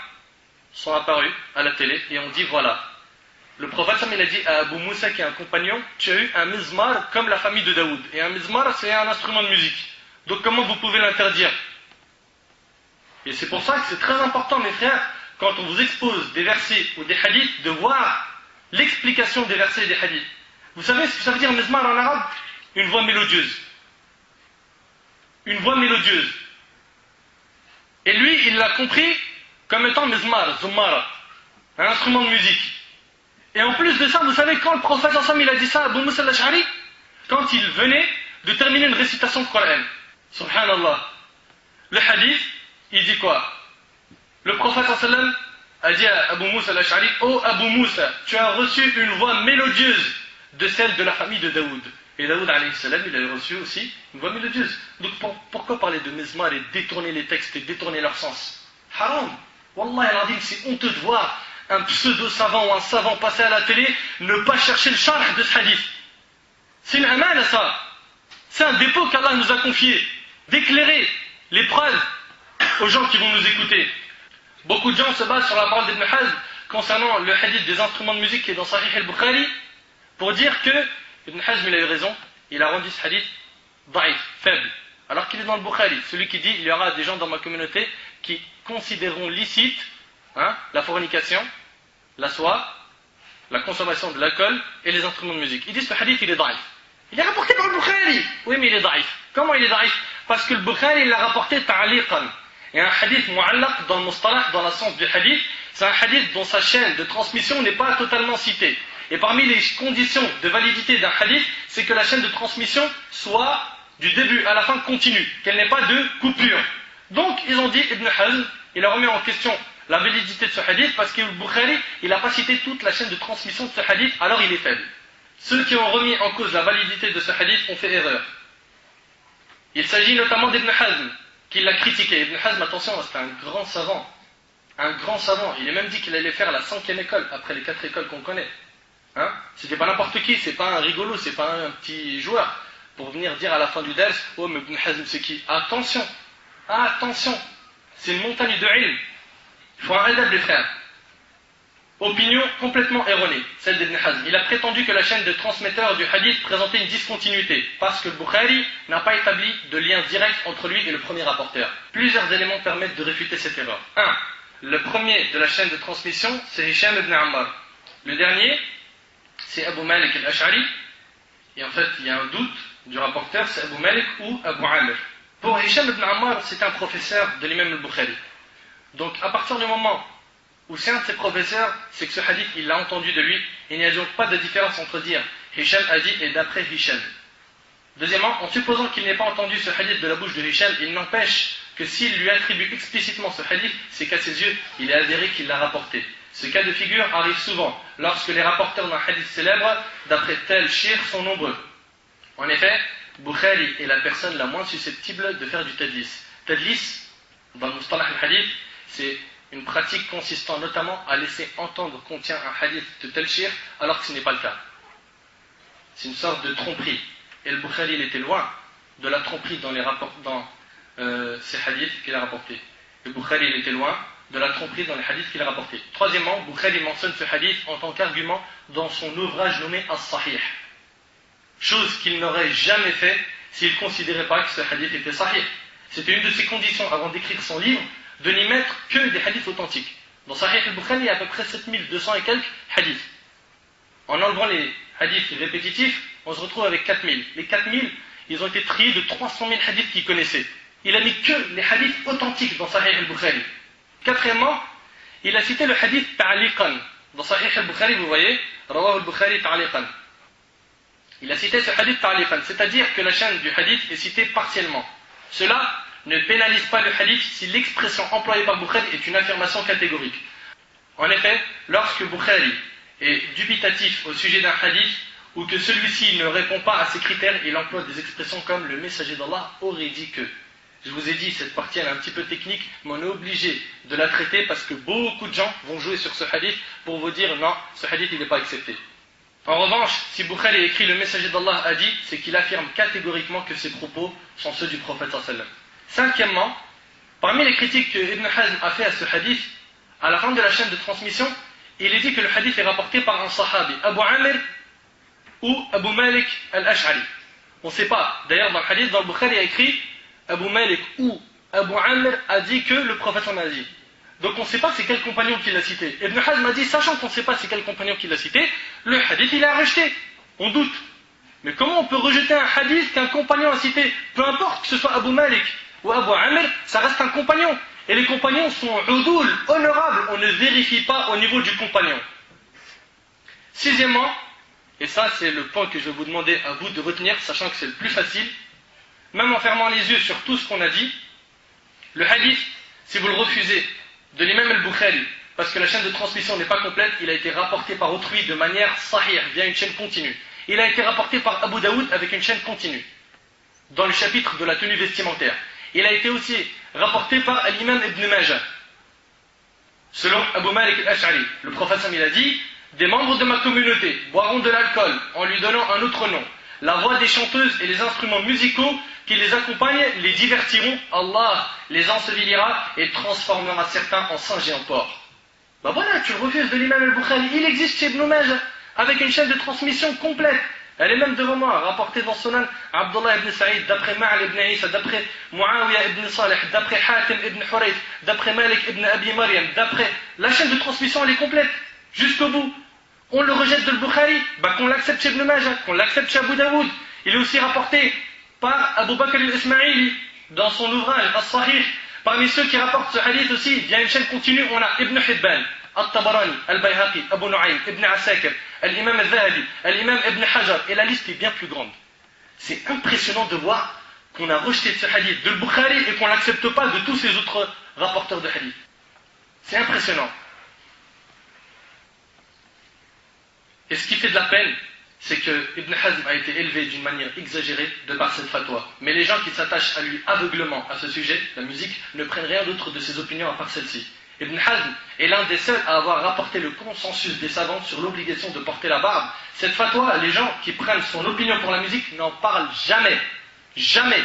sont apparus à la télé et ont dit voilà, le prophète Samuel a dit à Abu Moussa qui est un compagnon, tu as eu un mizmar comme la famille de Daoud. Et un mizmar c'est un instrument de musique. Donc comment vous pouvez l'interdire? Et c'est pour ça que c'est très important mes frères, quand on vous expose des versets ou des hadiths, de voir l'explication des versets et des hadiths. Vous savez ce que ça veut dire mizmar en arabe? Une voix mélodieuse. Une voix mélodieuse. Et lui, il l'a compris comme étant mizmar, zummara, un instrument de musique. Et en plus de ça, vous savez quand le prophète ensemble il a dit ça à Abu Moussa al-Ash'ari? Quand il venait de terminer une récitation de Coran. Subhanallah. Le hadith, il dit quoi? Le prophète sallam a dit à Abu Moussa al-Ash'ari, oh Abu Moussa, tu as reçu une voix mélodieuse de celle de la famille de Daoud. Et Daoud alayhi salam, il a reçu aussi une voix mélodieuse. Donc pourquoi parler de mizmar et détourner les textes et détourner leur sens? Haram. Wallah al-Azim, c'est honteux de voir un pseudo-savant ou un savant passer à la télé ne pas chercher le sharh de ce hadith. C'est une amana ça. C'est un dépôt qu'Allah nous a confié, d'éclairer les preuves aux gens qui vont nous écouter. Beaucoup de gens se basent sur la parole d'Ibn Hazm concernant le hadith des instruments de musique qui est dans Sahih al-Bukhari pour dire que Ibn Hazm il a eu raison, il a rendu ce hadith daïf, faible, alors qu'il est dans le Bukhari. Celui qui dit il y aura des gens dans ma communauté qui considéreront licite la fornication, la soie, la consommation de l'alcool et les instruments de musique. Ils disent que ce hadith il est daïf. Il est rapporté par le Bukhari. Oui, mais il est daïf. Comment il est daïf? Parce que le Bukhari il l'a rapporté ta'aliqan. Et un hadith mu'allaq dans le mustalah, dans la science du hadith, c'est un hadith dont sa chaîne de transmission n'est pas totalement citée. Et parmi les conditions de validité d'un hadith, c'est que la chaîne de transmission soit du début à la fin continue, qu'elle n'ait pas de coupure. Donc ils ont dit, Ibn Hazm, il a remis en question la validité de ce hadith parce que Bukhari, il n'a pas cité toute la chaîne de transmission de ce hadith, alors il est faible. Ceux qui ont remis en cause la validité de ce hadith ont fait erreur. Il s'agit notamment d'Ibn Hazm, qui l'a critiqué. Ibn Hazm, attention, c'était un grand savant. Un grand savant. Il a même dit qu'il allait faire la 5e école, après les 4 écoles qu'on connaît. Hein? C'était pas n'importe qui, c'est pas un rigolo, c'est pas un petit joueur. Pour venir dire à la fin du ders, oh mais Ibn Hazm c'est qui? Attention, attention, c'est une montagne de ilm. Il faut un adab les frères. Opinion complètement erronée, celle d'Ibn Hazm. Il a prétendu que la chaîne de transmetteurs du hadith présentait une discontinuité, parce que Bukhari n'a pas établi de lien direct entre lui et le premier rapporteur. Plusieurs éléments permettent de réfuter cette erreur. 1. Le premier de la chaîne de transmission, c'est Hisham ibn Ammar. Le dernier, c'est Abu Malik al-Ash'ari. Et en fait, il y a un doute du rapporteur, c'est Abu Malik ou Abu Amir. Pour Hisham ibn Ammar, c'est un professeur de l'imam al-Bukhari. Donc, à partir du moment où c'est un de ses professeurs, c'est que ce hadith, il l'a entendu de lui. Il n'y a donc pas de différence entre dire Hisham a dit et d'après Hisham. Deuxièmement, en supposant qu'il n'ait pas entendu ce hadith de la bouche de Hisham, il n'empêche que s'il lui attribue explicitement ce hadith, c'est qu'à ses yeux, il est avéré qu'il l'a rapporté. Ce cas de figure arrive souvent lorsque les rapporteurs d'un hadith célèbre, d'après tel shir, sont nombreux. En effet, Bukhari est la personne la moins susceptible de faire du tadlis. Tadlis, dans le mustalah al-hadith, c'est une pratique consistant notamment à laisser entendre qu'on tient un hadith de tel shir alors que ce n'est pas le cas. C'est une sorte de tromperie. Et le Bukhari, il était loin de la tromperie dans ces hadiths qu'il a rapportés. Le Bukhari, il était loin de la tromperie dans les hadiths qu'il a rapportés. Troisièmement, Bukhari mentionne ce hadith en tant qu'argument dans son ouvrage nommé As-Sahih. Chose qu'il n'aurait jamais fait s'il ne considérait pas que ce hadith était sahih. C'était une de ses conditions avant d'écrire son livre, de n'y mettre que des hadiths authentiques. Dans Sahih al-Bukhari, il y a à peu près 7200 et quelques hadiths. En enlevant les hadiths répétitifs, on se retrouve avec 4000. Les 4000, ils ont été triés de 300 000 hadiths qu'il connaissait. Il a mis que les hadiths authentiques dans Sahih al-Bukhari. Quatrièmement, il a cité le hadith ta'liqan. Dans Sahih al-Bukhari, vous voyez, Rawah al-Bukhari ta'liqan. Il a cité ce hadith ta'liqan, c'est-à-dire que la chaîne du hadith est citée partiellement. Cela ne pénalise pas le hadith si l'expression employée par Bukhari est une affirmation catégorique. En effet, lorsque Bukhari est dubitatif au sujet d'un hadith ou que celui-ci ne répond pas à ses critères, il emploie des expressions comme le messager d'Allah aurait dit que. Je vous ai dit, cette partie elle est un petit peu technique, mais on est obligé de la traiter parce que beaucoup de gens vont jouer sur ce hadith pour vous dire non, ce hadith il n'est pas accepté. En revanche, si Bukhari écrit le messager d'Allah a dit, c'est qu'il affirme catégoriquement que ses propos sont ceux du prophète sallallahu alayhi wa sallam. Cinquièmement, parmi les critiques que Ibn Hazm a fait à ce hadith, à la fin de la chaîne de transmission, il est dit que le hadith est rapporté par un sahabi, Abu Amir ou Abu Malik al-Ash'ari. On ne sait pas. D'ailleurs, dans le hadith, dans le Bukhari, il y a écrit Abu Malik ou Abu Amir a dit que le prophète en a dit. Donc on ne sait pas c'est quel compagnon qui l'a cité. Ibn Hazm a dit, sachant qu'on ne sait pas c'est quel compagnon qui l'a cité, le hadith il est à rejeter. On doute. Mais comment on peut rejeter un hadith qu'un compagnon a cité? Peu importe que ce soit Abu Malik ou Abu Amir, ça reste un compagnon. Et les compagnons sont udoul, honorables. On ne vérifie pas au niveau du compagnon. Sixièmement, et ça c'est le point que je vais vous demander à vous de retenir, sachant que c'est le plus facile, même en fermant les yeux sur tout ce qu'on a dit, le hadith, si vous le refusez, de l'imam al-Bukhari, parce que la chaîne de transmission n'est pas complète, il a été rapporté par autrui de manière sahih, via une chaîne continue. Il a été rapporté par Abu Daoud avec une chaîne continue, dans le chapitre de la tenue vestimentaire. Il a été aussi rapporté par l'imam Ibn Majah, selon Abu Malik al-Ash'ari. Le prophète il a dit, des membres de ma communauté boiront de l'alcool en lui donnant un autre nom. La voix des chanteuses et les instruments musicaux qui les accompagnent les divertiront. Allah les ensevelira et transformera certains en singes et en porcs. Ben voilà, tu le refuses de l'imam al-Bukhari. Il existe chez Ibn Majah avec une chaîne de transmission complète. Elle est même devant moi, rapportée dans Sunan Abdullah ibn Saïd, d'après Ma'al ibn Isa, d'après Muawiyah ibn Salih, d'après Hatim ibn Hurayth, d'après Malik ibn Abi Maryam, d'après... La chaîne de transmission elle est complète, jusqu'au bout. On le rejette de Bukhari, qu'on l'accepte chez Ibn Majah, qu'on l'accepte chez Abu Daoud. Il est aussi rapporté par Abu Bakr al-Ismaili dans son ouvrage As-Sahih, Parmi ceux qui rapportent ce hadith aussi, via une chaîne continue, on a Ibn Hibban, Al-Tabarani, Al-Bayhaqi, Abu Nu'aym, Ibn Asakir, Al-Imam Al-Zahabi, Al-Imam Ibn Hajar, et la liste est bien plus grande. C'est impressionnant de voir qu'on a rejeté ce hadith de Bukhari et qu'on ne l'accepte pas de tous ces autres rapporteurs de hadith. C'est impressionnant. Et ce qui fait de la peine, c'est que Ibn Hazm a été élevé d'une manière exagérée de par cette fatwa. Mais les gens qui s'attachent à lui aveuglement à ce sujet, la musique, ne prennent rien d'autre de ses opinions à part celle-ci. Ibn Hazm est l'un des seuls à avoir rapporté le consensus des savants sur l'obligation de porter la barbe. Cette fatwa, les gens qui prennent son opinion pour la musique n'en parlent jamais. Jamais.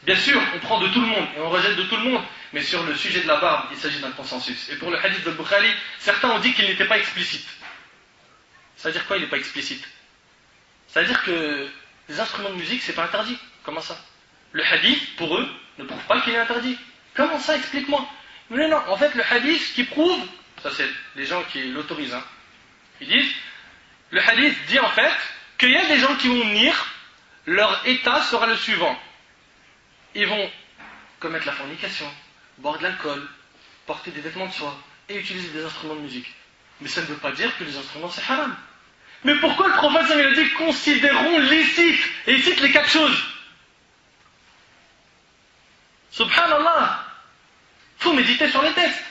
Bien sûr, on prend de tout le monde et on rejette de tout le monde, mais sur le sujet de la barbe, il s'agit d'un consensus. Et pour le hadith de Bukhari, certains ont dit qu'il n'était pas explicite. C'est-à-dire quoi, il n'est pas explicite? C'est-à-dire que les instruments de musique, c'est pas interdit. Comment ça? Le hadith, pour eux, ne prouve pas qu'il est interdit. Comment ça? Explique-moi. Mais non, en fait, le hadith qui prouve, ça c'est les gens qui l'autorisent, hein, ils disent, le hadith dit en fait qu'il y a des gens qui vont venir, leur état sera le suivant. Ils vont commettre la fornication, boire de l'alcool, porter des vêtements de soie et utiliser des instruments de musique. Mais ça ne veut pas dire que les instruments c'est haram. Mais pourquoi le prophète il a dit considérons licite, et il cite les 4 choses? Subhanallah, il faut méditer sur les textes.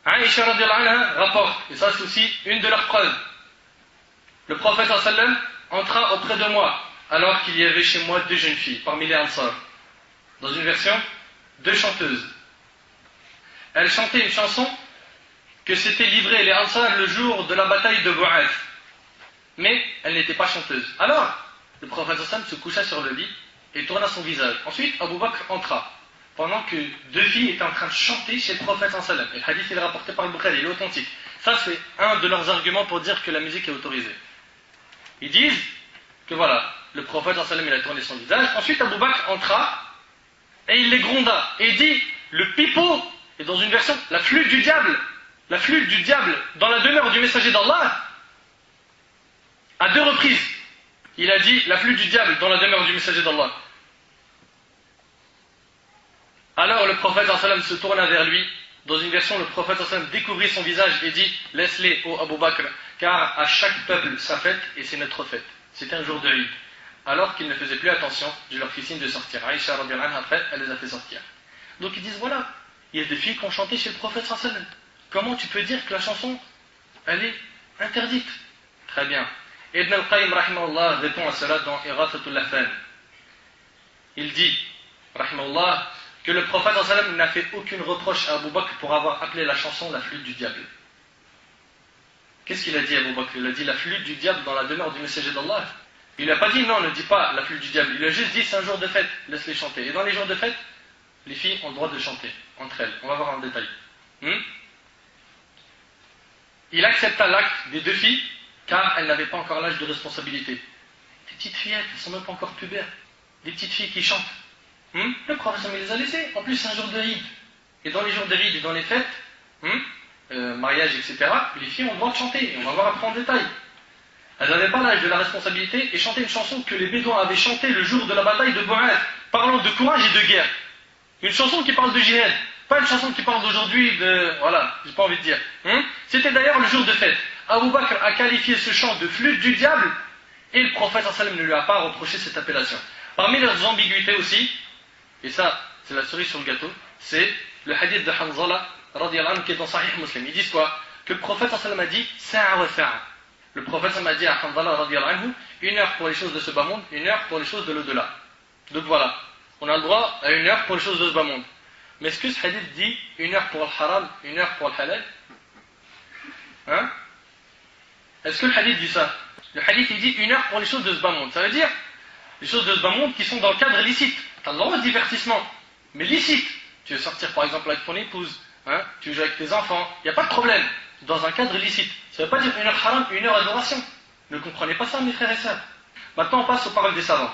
Aïcha radhiyallahu anha rapporte, et ça c'est aussi une de leurs preuves. Le prophète sallallahu alayhi wa sallam entra auprès de moi, alors qu'il y avait chez moi 2 jeunes filles, parmi les Ansar. Dans une version, 2 chanteuses. Elles chantaient une chanson que s'étaient livrées les Ansar le jour de la bataille de Bu'ath. Mais elles n'étaient pas chanteuses. Alors, le prophète sallallahu alayhi wa sallam se coucha sur le lit et tourna son visage. Ensuite, Abu Bakr entra, pendant que 2 filles étaient en train de chanter chez le prophète sallallahu alayhi wa sallam. Et le hadith est rapporté par le Bukhari, il est authentique. Ça, c'est un de leurs arguments pour dire que la musique est autorisée. Ils disent que voilà, le prophète sallallahu alayhi wa sallam il a tourné son visage. Ensuite, Abu Bakr entra et il les gronda. Et il dit, le pipeau, et dans une version, la flûte du diable dans la demeure du messager d'Allah, à 2 reprises. Il a dit la flûte du diable dans la demeure du messager d'Allah. Alors le prophète sallallahu alayhi wa sallam se tourna vers lui. Dans une version, le prophète sallallahu alayhi wa sallam découvrit son visage et dit, laisse-les, ô Abu Bakr, car à chaque peuple sa fête et c'est notre fête. C'était un jour de Eid. Alors qu'ils ne faisaient plus attention, je leur fis signe de sortir. Aïcha radhiyallahu anha, après, elle les a fait sortir. Donc ils disent, voilà, il y a des filles qui ont chanté chez le prophète sallallahu alayhi wa sallam. Comment tu peux dire que la chanson, elle est interdite? Très bien. Ibn al-Qayyim rahimahullah répond à cela dans Ighathatul Lahfan. Il dit, rahimahullah, que le prophète sallallahu alayhi wa sallam n'a fait aucune reproche à Abu Bakr pour avoir appelé la chanson la flûte du diable. Qu'est-ce qu'il a dit Abu Bakr? Il a dit la flûte du diable dans la demeure du messager d'Allah. Il n'a pas dit non, ne dis pas la flûte du diable. Il a juste dit c'est un jour de fête, laisse-les chanter. Et dans les jours de fête, les filles ont le droit de chanter entre elles. On va voir en détail. Il accepta l'acte des 2 filles car elles n'avaient pas encore l'âge de responsabilité. Des petites fillettes, elles ne sont même pas encore pubères. Des petites filles qui chantent. Le prophète les a laissées. En plus, c'est un jour de Eid. Et dans les jours de Eid et dans les fêtes, mariage, etc., les filles ont le droit de chanter. Et on va voir après en détail. Elles n'avaient pas l'âge de la responsabilité et chantaient une chanson que les Bédouins avaient chantée le jour de la bataille de Bu'ath, parlant de courage et de guerre. Une chanson qui parle de jihad. Pas une chanson qui parle d'aujourd'hui de... Voilà, j'ai pas envie de dire. C'était d'ailleurs le jour de fête. Abu Bakr a qualifié ce chant de flûte du diable et le prophète sallallahu alayhi wa sallam ne lui a pas reproché cette appellation. Parmi leurs ambiguïtés aussi, et ça c'est la cerise sur le gâteau, c'est le hadith de Hanzala radhiyallahu anhu qui est dans Sahih Muslim. Ils disent quoi? Que le prophète sallallahu alayhi wa sallam a dit sa'a wa sa'a. Le prophète sallallahu alayhi wa sallam a dit à Hanzala radhiyallahu anhu 1 heure pour les choses de ce bas monde, 1 heure pour les choses de l'au-delà. Donc voilà, on a le droit à 1 heure pour les choses de ce bas monde. Mais est-ce que ce hadith dit 1 heure pour le haram, 1 heure pour le halal? Est-ce que le hadith dit ça? Le hadith il dit 1 heure pour les choses de ce bas monde. Ça veut dire les choses de ce bas monde qui sont dans le cadre licite. Tu as le droit au divertissement, mais licite. Tu veux sortir par exemple avec ton épouse, tu veux jouer avec tes enfants, il n'y a pas de problème. Dans un cadre licite. Ça ne veut pas dire 1 heure haram, 1 heure adoration. Ne comprenez pas ça mes frères et sœurs. Maintenant on passe aux paroles des savants.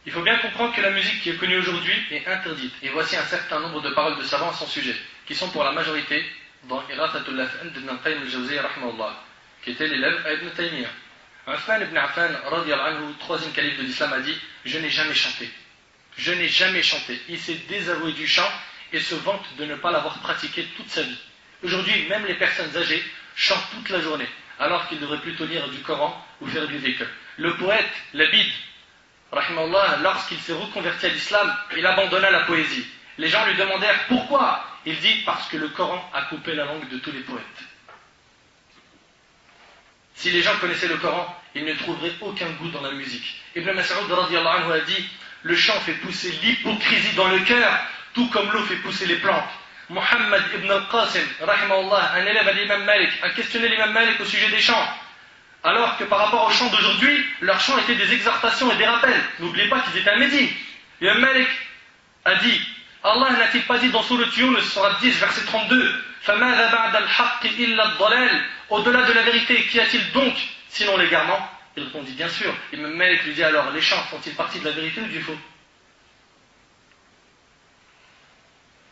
Il faut bien comprendre que la musique qui est connue aujourd'hui est interdite. Et voici un certain nombre de paroles de savants à son sujet, qui sont pour la majorité dans Ighathatul Lahfan d'Ibn al-Qayyim al-Jawziyya rahimahullah, qui était l'élève à Ibn Taymiyyah. Uthman ibn Affan, radiyallahu anhu, 3e calife de l'islam, a dit « Je n'ai jamais chanté. je n'ai jamais chanté. Il s'est désavoué du chant et se vante de ne pas l'avoir pratiqué toute sa vie. Aujourd'hui, même les personnes âgées chantent toute la journée, alors qu'ils devraient plutôt lire du Coran ou faire du dhikr. Le poète, Labid, rahimahullah, lorsqu'il s'est reconverti à l'islam, il abandonna la poésie. Les gens lui demandèrent pourquoi. Il dit parce que le Coran a coupé la langue de tous les poètes. Si les gens connaissaient le Coran, ils ne trouveraient aucun goût dans la musique. Ibn Mas'ud radiyallahu anhu a dit, le chant fait pousser l'hypocrisie dans le cœur, tout comme l'eau fait pousser les plantes. Muhammad ibn al-Qasim, rahimahullah, un élève à l'imam Malik, a questionné l'imam Malik au sujet des chants. Alors que par rapport aux chants d'aujourd'hui, leurs chants étaient des exhortations et des rappels. N'oubliez pas qu'ils étaient à Médine. L'imam Malik a dit, Allah n'a-t-il pas dit dans Sourate Yunus, Sourate 10, verset 32, فَمَاذَا بَعْدَ الْحَقِّ إِلَّا الضَّلَالِ. Au-delà de la vérité, qu'y a-t-il donc sinon l'égarement? Il répondit bien sûr. L'imam Malik lui dit alors, les chants font-ils partie de la vérité ou du faux?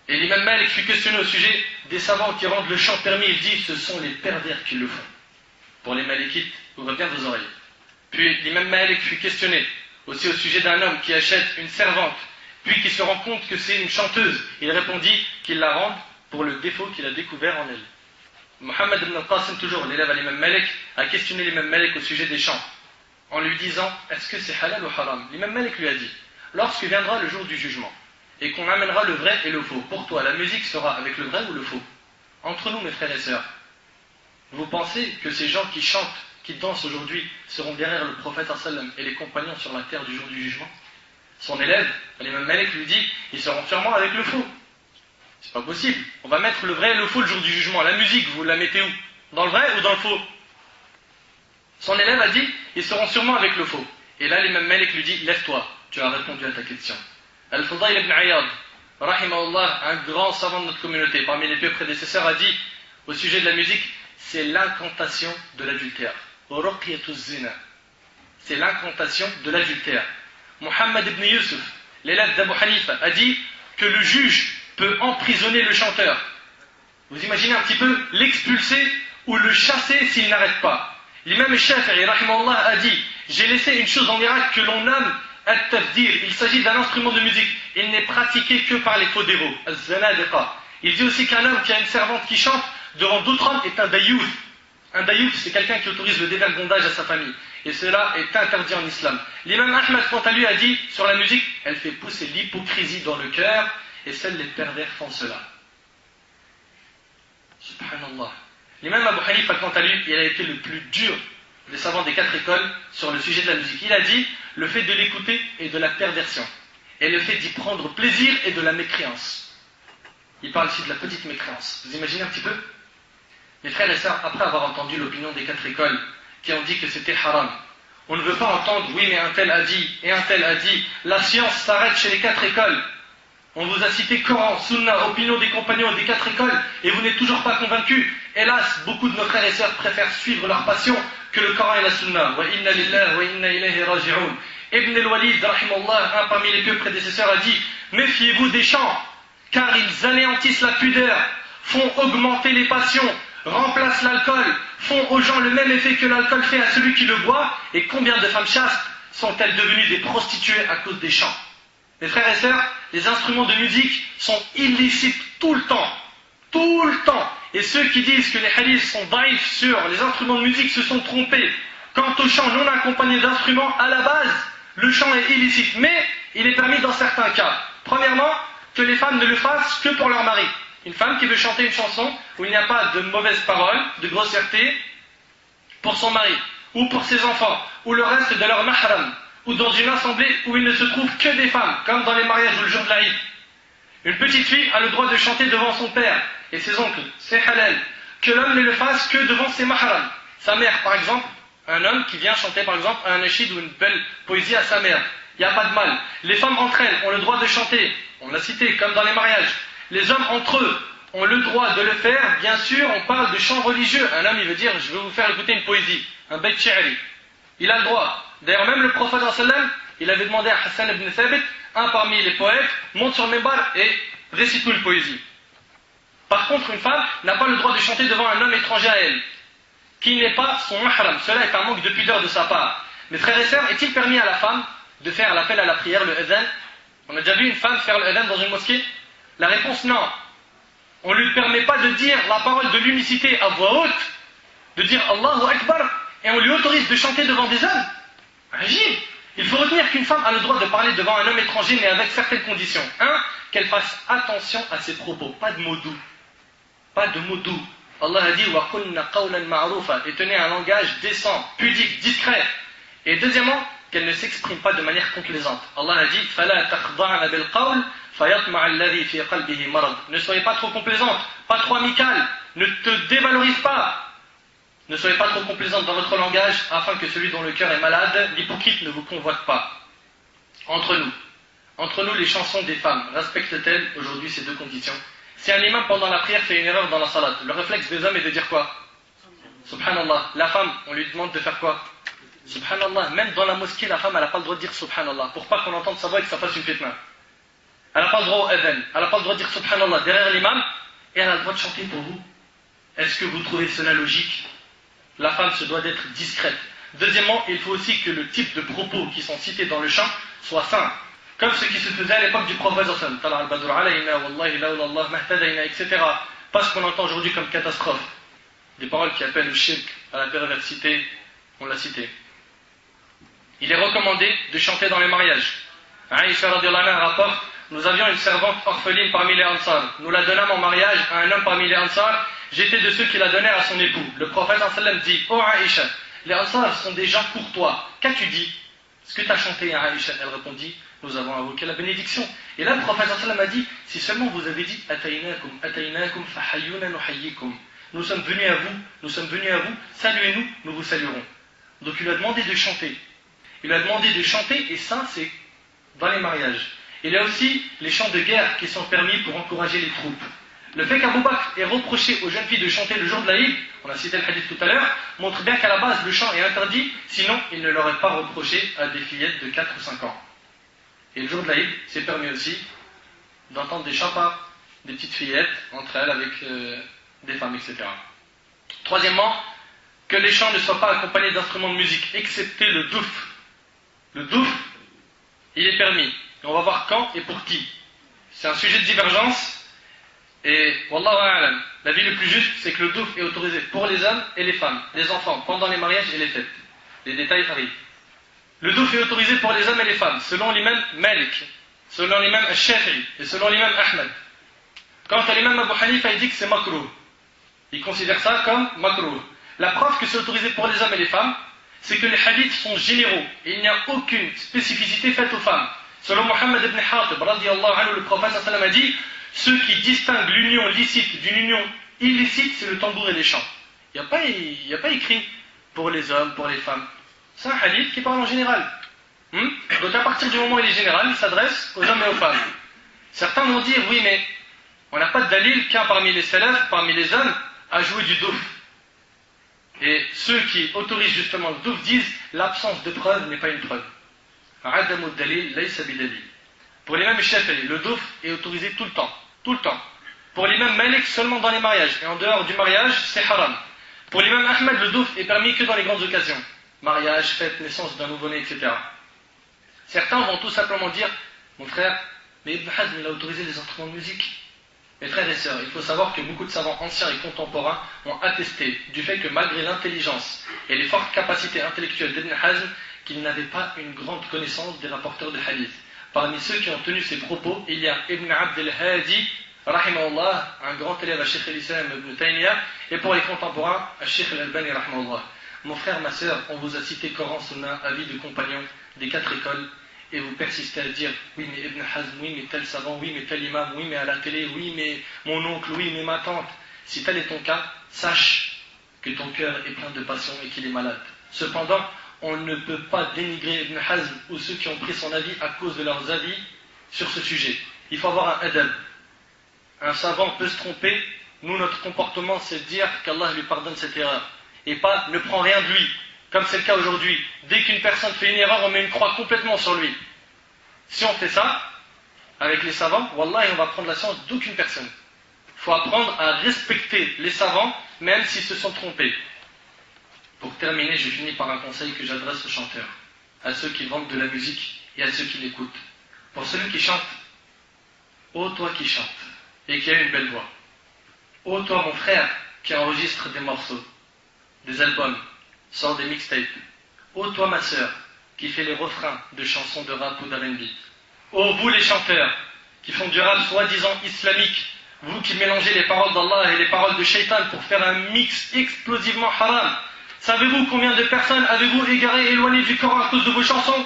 Et l'imam Malik fut questionné au sujet des savants qui rendent le chant permis. Il dit, ce sont les pervers qui le font. Pour les Malikites, ouvrez bien vos oreilles. Puis l'imam Malik fut questionné aussi au sujet d'un homme qui achète une servante, puis qui se rend compte que c'est une chanteuse. Il répondit qu'il la rende pour le défaut qu'il a découvert en elle. Muhammad ibn al-Qasim, toujours l'élève à l'imam Malik, a questionné l'imam Malik au sujet des chants, en lui disant, est-ce que c'est halal ou haram? L'imam Malik lui a dit, lorsque viendra le jour du jugement, et qu'on amènera le vrai et le faux, pour toi, la musique sera avec le vrai ou le faux? Entre nous, mes frères et sœurs, vous pensez que ces gens qui chantent, qui dansent aujourd'hui, seront derrière le prophète sallam et les compagnons sur la terre du jour du jugement? Son élève, l'imam Malik, lui dit, ils seront sûrement avec le faux. C'est pas possible. On va mettre le vrai et le faux le jour du jugement. La musique, vous la mettez où? Dans le vrai ou dans le faux? Son élève a dit, ils seront sûrement avec le faux. Et là, l'imam Malik lui dit, lève-toi, tu as répondu à ta question. Al-Fudayl ibn Iyad, rahimahullah, un grand savant de notre communauté, parmi les pieux prédécesseurs, a dit, au sujet de la musique, c'est l'incantation de l'adultère. Zina. C'est l'incantation de l'adultère. Muhammad ibn Yusuf, l'élève d'Abu Hanifa, a dit que le juge peut emprisonner le chanteur. Vous imaginez un petit peu l'expulser ou le chasser s'il n'arrête pas. L'imam Shafi'i, rahimahullah, a dit, j'ai laissé une chose en Irak que l'on nomme at-tafdir. Il s'agit d'un instrument de musique. Il n'est pratiqué que par les faux dévots. Az-zanadiqa. Il dit aussi qu'un homme qui a une servante qui chante devant d'autres hommes est un dayouf. Un dayouf, c'est quelqu'un qui autorise le dévergondage à sa famille. Et cela est interdit en islam. L'imam Ahmad, quant à lui, a dit sur la musique, elle fait pousser l'hypocrisie dans le cœur, et seuls les pervers font cela. Subhanallah. L'imam Abu Hanifa, quant à lui, il a été le plus dur des savants des 4 écoles sur le sujet de la musique. Il a dit, le fait de l'écouter est de la perversion, et le fait d'y prendre plaisir est de la mécréance. Il parle ici de la petite mécréance. Vous imaginez un petit peu? Mes frères et sœurs, après avoir entendu l'opinion des 4 écoles, qui ont dit que c'était haram, on ne veut pas entendre, oui mais un tel a dit, et un tel a dit, la science s'arrête chez les 4 écoles. On vous a cité Coran, Sunna, opinion des compagnons des 4 écoles, et vous n'êtes toujours pas convaincus. Hélas, beaucoup de nos frères et sœurs préfèrent suivre leur passion que le Coran et la Sunna. Wa inna lillahi wa inna ilayhi raji'un. Ibn al-Walid, rahimahullah, un parmi les pieux prédécesseurs, a dit, méfiez-vous des chants, car ils anéantissent la pudeur, font augmenter les passions, remplacent l'alcool, font aux gens le même effet que l'alcool fait à celui qui le boit, et combien de femmes chastes sont-elles devenues des prostituées à cause des chants? Mes frères et sœurs, les instruments de musique sont illicites tout le temps. Tout le temps. Et ceux qui disent que les hadiths sont daïfs sur les instruments de musique se sont trompés. Quant au chant non accompagné d'instruments, à la base, le chant est illicite. Mais il est permis dans certains cas. Premièrement, que les femmes ne le fassent que pour leur mari. Une femme qui veut chanter une chanson où il n'y a pas de mauvaises paroles, de grossièreté, pour son mari, ou pour ses enfants, ou le reste de leur mahram, ou dans une assemblée où il ne se trouve que des femmes, comme dans les mariages ou le jour de l'Aïd. Une petite fille a le droit de chanter devant son père et ses oncles, c'est halal. Que l'homme ne le fasse que devant ses mahrams. Sa mère, par exemple, un homme qui vient chanter par exemple un nashid ou une belle poésie à sa mère. Il n'y a pas de mal. Les femmes entre elles ont le droit de chanter, on l'a cité, comme dans les mariages. Les hommes entre eux ont le droit de le faire, bien sûr, on parle de chant religieux. Un homme, il veut dire, je vais vous faire écouter une poésie, un bayt shi'ri. Il a le droit. D'ailleurs, même le prophète sallam, il avait demandé à Hassan ibn Thabit, un parmi les poètes, monte sur le minbar et récite-nous une poésie. Par contre, une femme n'a pas le droit de chanter devant un homme étranger à elle, qui n'est pas son mahram. Cela est un manque de pudeur de sa part. Mes frères et sœurs, est-il permis à la femme de faire l'appel à la prière, le adhan, On a déjà vu une femme faire l'adhan dans une mosquée? La réponse, non. On ne lui permet pas de dire la parole de l'unicité à voix haute, de dire Allahu Akbar, et on lui autorise de chanter devant des hommes. Agib. Il faut retenir qu'une femme a le droit de parler devant un homme étranger, mais avec certaines conditions. Un, qu'elle fasse attention à ses propos, pas de mots doux. Pas de mots doux. Allah a dit وَقُلْنَا قَوْلًا مَعْرُوفًا, et tenez un langage décent, pudique, discret. Et deuxièmement, qu'elle ne s'exprime pas de manière complaisante. Allah a dit فَلَا تَخْضَعْنَ بِالْقَوْلِ فَيَطْمَعَ الَّذِي فِي قَلْبِهِ مَرَضٌ. Ne soyez pas trop complaisante, pas trop amicale, ne te dévalorise pas. Ne soyez pas trop complaisante dans votre langage, afin que celui dont le cœur est malade, l'hypocrite, ne vous convoite pas. Entre nous, les chansons des femmes respectent-elles aujourd'hui ces deux conditions? Si un imam pendant la prière fait une erreur dans la salat, le réflexe des hommes est de dire quoi? Subhanallah. La femme, on lui demande de faire quoi? Subhanallah. Même dans la mosquée, la femme, elle n'a pas le droit de dire Subhanallah, pour pas qu'on entende sa voix et que ça fasse une fitna. Elle n'a pas le droit au adhan, elle n'a pas le droit de dire Subhanallah derrière l'imam, et elle a le droit de chanter pour vous. Est-ce que vous trouvez cela logique? La femme se doit d'être discrète. Deuxièmement, il faut aussi que le type de propos qui sont cités dans le chant soit sain. Comme ce qui se faisait à l'époque du prophète, etc. Pas ce qu'on entend aujourd'hui comme catastrophe. Des paroles qui appellent au shirk, à la perversité, on l'a cité. Il est recommandé de chanter dans les mariages. Aïcha radhiyallahu anha rapporte, nous avions une servante orpheline parmi les Ansar. Nous la donnâmes en mariage à un homme parmi les Ansar. J'étais de ceux qui la donnèrent à son époux. Le prophète sallam dit, oh Aïcha, les Ansar sont des gens courtois. Qu'as-tu dit? Ce que tu as chanté à Aïcha? Elle répondit, nous avons invoqué la bénédiction. Et là, le prophète sallam a dit, si seulement vous avez dit, ataynakum fahayyuna nuhayyikum. Nous sommes venus à vous, saluez-nous, nous vous saluerons. Donc il lui a demandé de chanter. Et ça, c'est dans les mariages. Il y a aussi les chants de guerre qui sont permis pour encourager les troupes. Le fait qu'Abou Bakr ait reproché aux jeunes filles de chanter le jour de l'Aïd, on a cité le hadith tout à l'heure, montre bien qu'à la base le chant est interdit, sinon il ne l'aurait pas reproché à des fillettes de 4 ou 5 ans. Et le jour de l'Aïd, c'est permis aussi d'entendre des chants par des petites fillettes, entre elles avec des femmes, etc. Troisièmement, que les chants ne soient pas accompagnés d'instruments de musique, excepté le douf. Le douf, il est permis. Et on va voir quand et pour qui. C'est un sujet de divergence. Et wallahu a'lam, l'avis le plus juste, c'est que le douf est autorisé pour les hommes et les femmes, les enfants, pendant les mariages et les fêtes. Les détails arrivent. Le douf est autorisé pour les hommes et les femmes, selon l'imam Malik, selon l'imam Al-Shafi'i et selon l'imam Ahmed. Quant à l'imam Abu Hanifa, il dit que c'est makruh. Il considère ça comme makruh. La preuve que c'est autorisé pour les hommes et les femmes, c'est que les hadiths sont généraux et il n'y a aucune spécificité faite aux femmes. Selon Muhammad ibn Hatib, radiyallahu anhu, le prophète sallallahu alayhi wa sallam a dit, ceux qui distinguent l'union licite d'une union illicite, c'est le tambour et les chants. Il n'y a pas écrit pour les hommes, pour les femmes. C'est un hadith qui parle en général. Donc à partir du moment où il est général, il s'adresse aux hommes et aux femmes. Certains vont dire, oui mais on n'a pas de dalil qu'un parmi les salafs, parmi les hommes, a joué du douf. Et ceux qui autorisent justement le douf disent, l'absence de preuve n'est pas une preuve. Adamu dalil laysa bidalil. Pour l'imam Shafi'i, le douf est autorisé tout le temps. Tout le temps. Pour l'imam Malik, seulement dans les mariages. Et en dehors du mariage, c'est haram. Pour l'imam Ahmed, le douf est permis que dans les grandes occasions. Mariage, fête, naissance d'un nouveau-né, etc. Certains vont tout simplement dire, mon frère, mais Ibn Hazm, il a autorisé les instruments de musique. Mes frères et sœurs, il faut savoir que beaucoup de savants anciens et contemporains ont attesté du fait que malgré l'intelligence et les fortes capacités intellectuelles d'Ibn Hazm, qu'il n'avait pas une grande connaissance des rapporteurs de hadith. Parmi ceux qui ont tenu ces propos, il y a Ibn Abd al-Hadi, rahimahullah, un grand élève à Sheikh al-Islam Ibn Taymiyyah, et pour les contemporains, à Sheikh al-Albani, rahimahullah. Mon frère, ma sœur, on vous a cité Coran, Sunna, avis de compagnons des 4 écoles, et vous persistez à dire, oui mais Ibn Hazm, oui mais tel savant, oui mais tel imam, oui mais à la télé, oui mais mon oncle, oui mais ma tante. Si tel est ton cas, sache que ton cœur est plein de passion et qu'il est malade. Cependant, on ne peut pas dénigrer Ibn Hazm ou ceux qui ont pris son avis à cause de leurs avis sur ce sujet. Il faut avoir un adab. Un savant peut se tromper. Nous, notre comportement, c'est de dire qu'Allah lui pardonne cette erreur. Et pas ne prend rien de lui, comme c'est le cas aujourd'hui. Dès qu'une personne fait une erreur, on met une croix complètement sur lui. Si on fait ça, avec les savants, wallah, on va prendre la science d'aucune personne. Il faut apprendre à respecter les savants, même s'ils se sont trompés. Pour terminer, je finis par un conseil que j'adresse aux chanteurs, à ceux qui vendent de la musique et à ceux qui l'écoutent. pour celui qui chante, ô toi qui chantes et qui as une belle voix, ô toi mon frère qui enregistre des morceaux, des albums, sort des mixtapes, ô toi ma sœur qui fait les refrains de chansons de rap ou d'R&B, ô vous les chanteurs qui font du rap soi-disant islamique, vous qui mélangez les paroles d'Allah et les paroles de Shaitan pour faire un mix explosivement haram, savez-vous combien de personnes avez-vous égaré et éloignées du Coran à cause de vos chansons?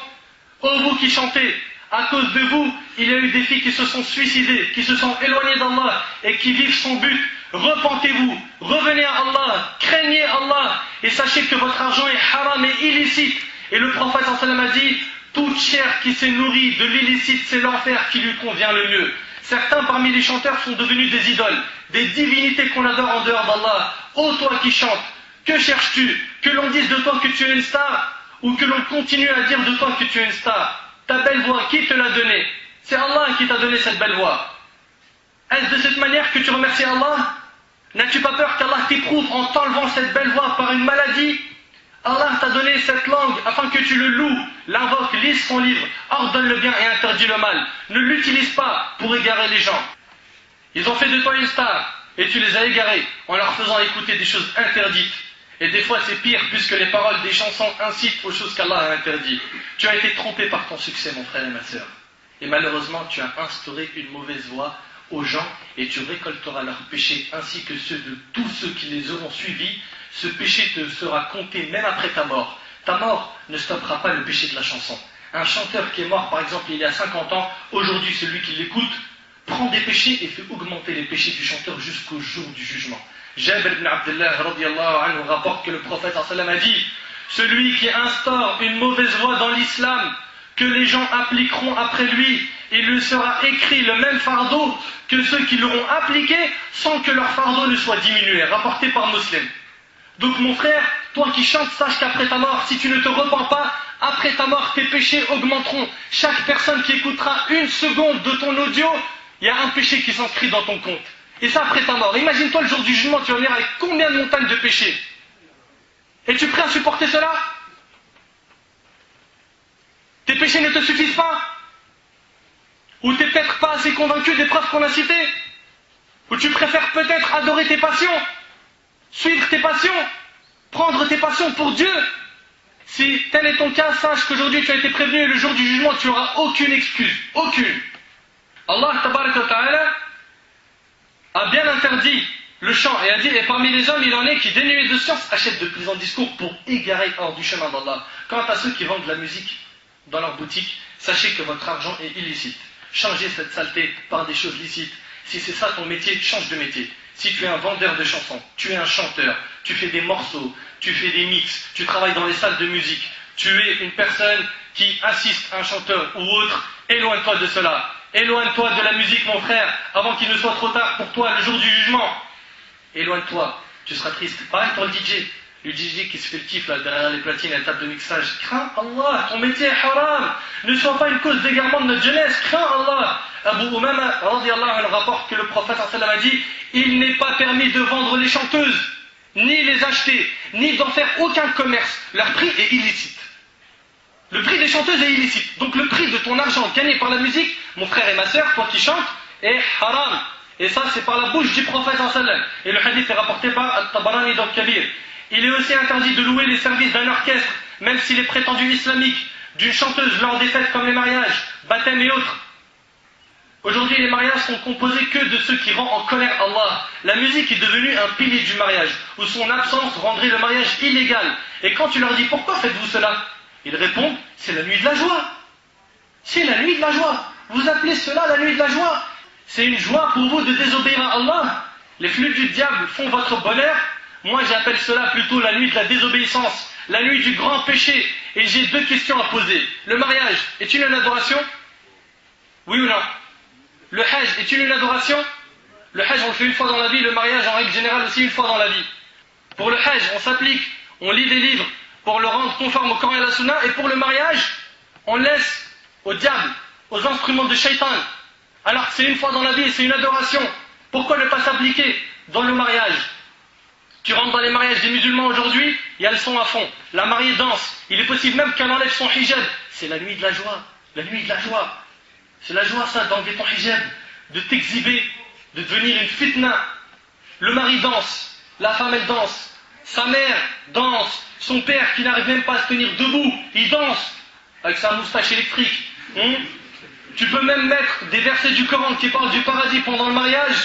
Ô vous qui chantez, à cause de vous, il y a eu des filles qui se sont suicidées, qui se sont éloignées d'Allah et qui vivent sans but. Repentez-vous, revenez à Allah, craignez Allah et sachez que votre argent est haram et illicite. Et le prophète sallallahu alayhi wa sallam a dit, toute chair qui s'est nourrie de l'illicite, c'est l'enfer qui lui convient le mieux. Certains parmi les chanteurs sont devenus des idoles, des divinités qu'on adore en dehors d'Allah. Ô toi qui chantes, que cherches-tu? Que l'on dise de toi que tu es une star ou que l'on continue à dire de toi que tu es une star? Ta belle voix, qui te l'a donnée? C'est Allah qui t'a donné cette belle voix. Est-ce de cette manière que tu remercies Allah? N'as-tu pas peur qu'Allah t'éprouve en t'enlevant cette belle voix par une maladie? Allah t'a donné cette langue afin que tu le loues, l'invoques, lise son livre, ordonne le bien et interdit le mal. Ne l'utilise pas pour égarer les gens. Ils ont fait de toi une star et tu les as égarés en leur faisant écouter des choses interdites. Et des fois c'est pire puisque les paroles des chansons incitent aux choses qu'Allah a interdites. Tu as été trompé par ton succès mon frère et ma sœur. Et malheureusement tu as instauré une mauvaise voie aux gens et tu récolteras leurs péchés ainsi que ceux de tous ceux qui les auront suivis. Ce péché te sera compté même après ta mort. Ta mort ne stoppera pas le péché de la chanson. Un chanteur qui est mort par exemple il y a 50 ans, aujourd'hui celui qui l'écoute prend des péchés et fait augmenter les péchés du chanteur jusqu'au jour du jugement. Jabir ibn Abdullah radiyallahu anhu rapporte que le prophète sallallahu alayhi wa sallam a dit, celui qui instaure une mauvaise voie dans l'islam, que les gens appliqueront après lui, il lui sera écrit le même fardeau que ceux qui l'auront appliqué sans que leur fardeau ne soit diminué, rapporté par Muslim. Donc mon frère, toi qui chantes, sache qu'après ta mort, si tu ne te repens pas, après ta mort, tes péchés augmenteront. Chaque personne qui écoutera une seconde de ton audio, il y a un péché qui s'inscrit dans ton compte. Et ça après ta mort. Imagine-toi le jour du jugement, tu vas venir avec combien de montagnes de péchés? Es-tu prêt à supporter cela? Tes péchés ne te suffisent pas? Ou tu n'es peut-être pas assez convaincu des preuves qu'on a citées? Ou tu préfères peut-être adorer tes passions? Suivre tes passions? Prendre tes passions pour Dieu? Si tel est ton cas, sache qu'aujourd'hui tu as été prévenu et le jour du jugement tu n'auras aucune excuse. Aucune. Allah tabaraka wa ta'ala a bien interdit le chant et a dit, et parmi les hommes il en est qui dénués de science achètent de plaisants discours pour égarer hors du chemin d'Allah. Quant à ceux qui vendent de la musique dans leur boutique, sachez que votre argent est illicite. Changez cette saleté par des choses licites. Si c'est ça ton métier, change de métier. Si tu es un vendeur de chansons, tu es un chanteur, tu fais des morceaux, tu fais des mix, tu travailles dans les salles de musique, tu es une personne qui assiste à un chanteur ou autre, éloigne-toi de cela. Éloigne-toi de la musique mon frère, avant qu'il ne soit trop tard pour toi le jour du jugement. Éloigne-toi, tu seras triste. Pareil pour le DJ. Le DJ qui se fait le kiff là, derrière les platines et la table de mixage. Crains Allah, ton métier est haram. Ne sois pas une cause d'égarement de notre jeunesse. Crains Allah. Abu Umama radiyallahu anhu rapporte que le prophète sallallahu alayhi wa sallam a dit, il n'est pas permis de vendre les chanteuses, ni les acheter, ni d'en faire aucun commerce. Leur prix est illicite. Le prix des chanteuses est illicite. Donc le prix de ton argent gagné par la musique, mon frère et ma sœur, toi qui chantes, est haram. Et ça c'est par la bouche du prophète sallallahu alayhi wa sallam. Et le hadith est rapporté par At-Tabarani dans le Kabir. Il est aussi interdit de louer les services d'un orchestre, même s'il est prétendu islamique, d'une chanteuse lors des fêtes comme les mariages, baptêmes et autres. Aujourd'hui, les mariages sont composés que de ceux qui rendent en colère Allah. La musique est devenue un pilier du mariage, où son absence rendrait le mariage illégal. Et quand tu leur dis pourquoi faites-vous cela, ils répondent, c'est la nuit de la joie. C'est la nuit de la joie. Vous appelez cela la nuit de la joie? C'est une joie pour vous de désobéir à Allah. Les flûtes du diable font votre bonheur. Moi j'appelle cela plutôt la nuit de la désobéissance, la nuit du grand péché. Et j'ai deux questions à poser. Le mariage est-il une adoration? Oui ou non? Le hajj est-il une adoration? Le hajj on le fait une fois dans la vie, le mariage en règle générale aussi une fois dans la vie. Pour le hajj on s'applique, on lit des livres pour le rendre conforme au Coran et à la Sunna, et pour le mariage on laisse au diable, aux instruments de shaitan. Alors que c'est une fois dans la vie et c'est une adoration. Pourquoi ne pas s'appliquer dans le mariage? Tu rentres dans les mariages des musulmans aujourd'hui, il y a le son à fond. La mariée danse. Il est possible même qu'elle enlève son hijab. C'est la nuit de la joie. La nuit de la joie. C'est la joie ça, d'enlever ton hijab, de t'exhiber, de devenir une fitna. Le mari danse, la femme elle danse, sa mère danse, son père qui n'arrive même pas à se tenir debout, il danse avec sa moustache électrique. Tu peux même mettre des versets du Coran qui parlent du paradis pendant le mariage.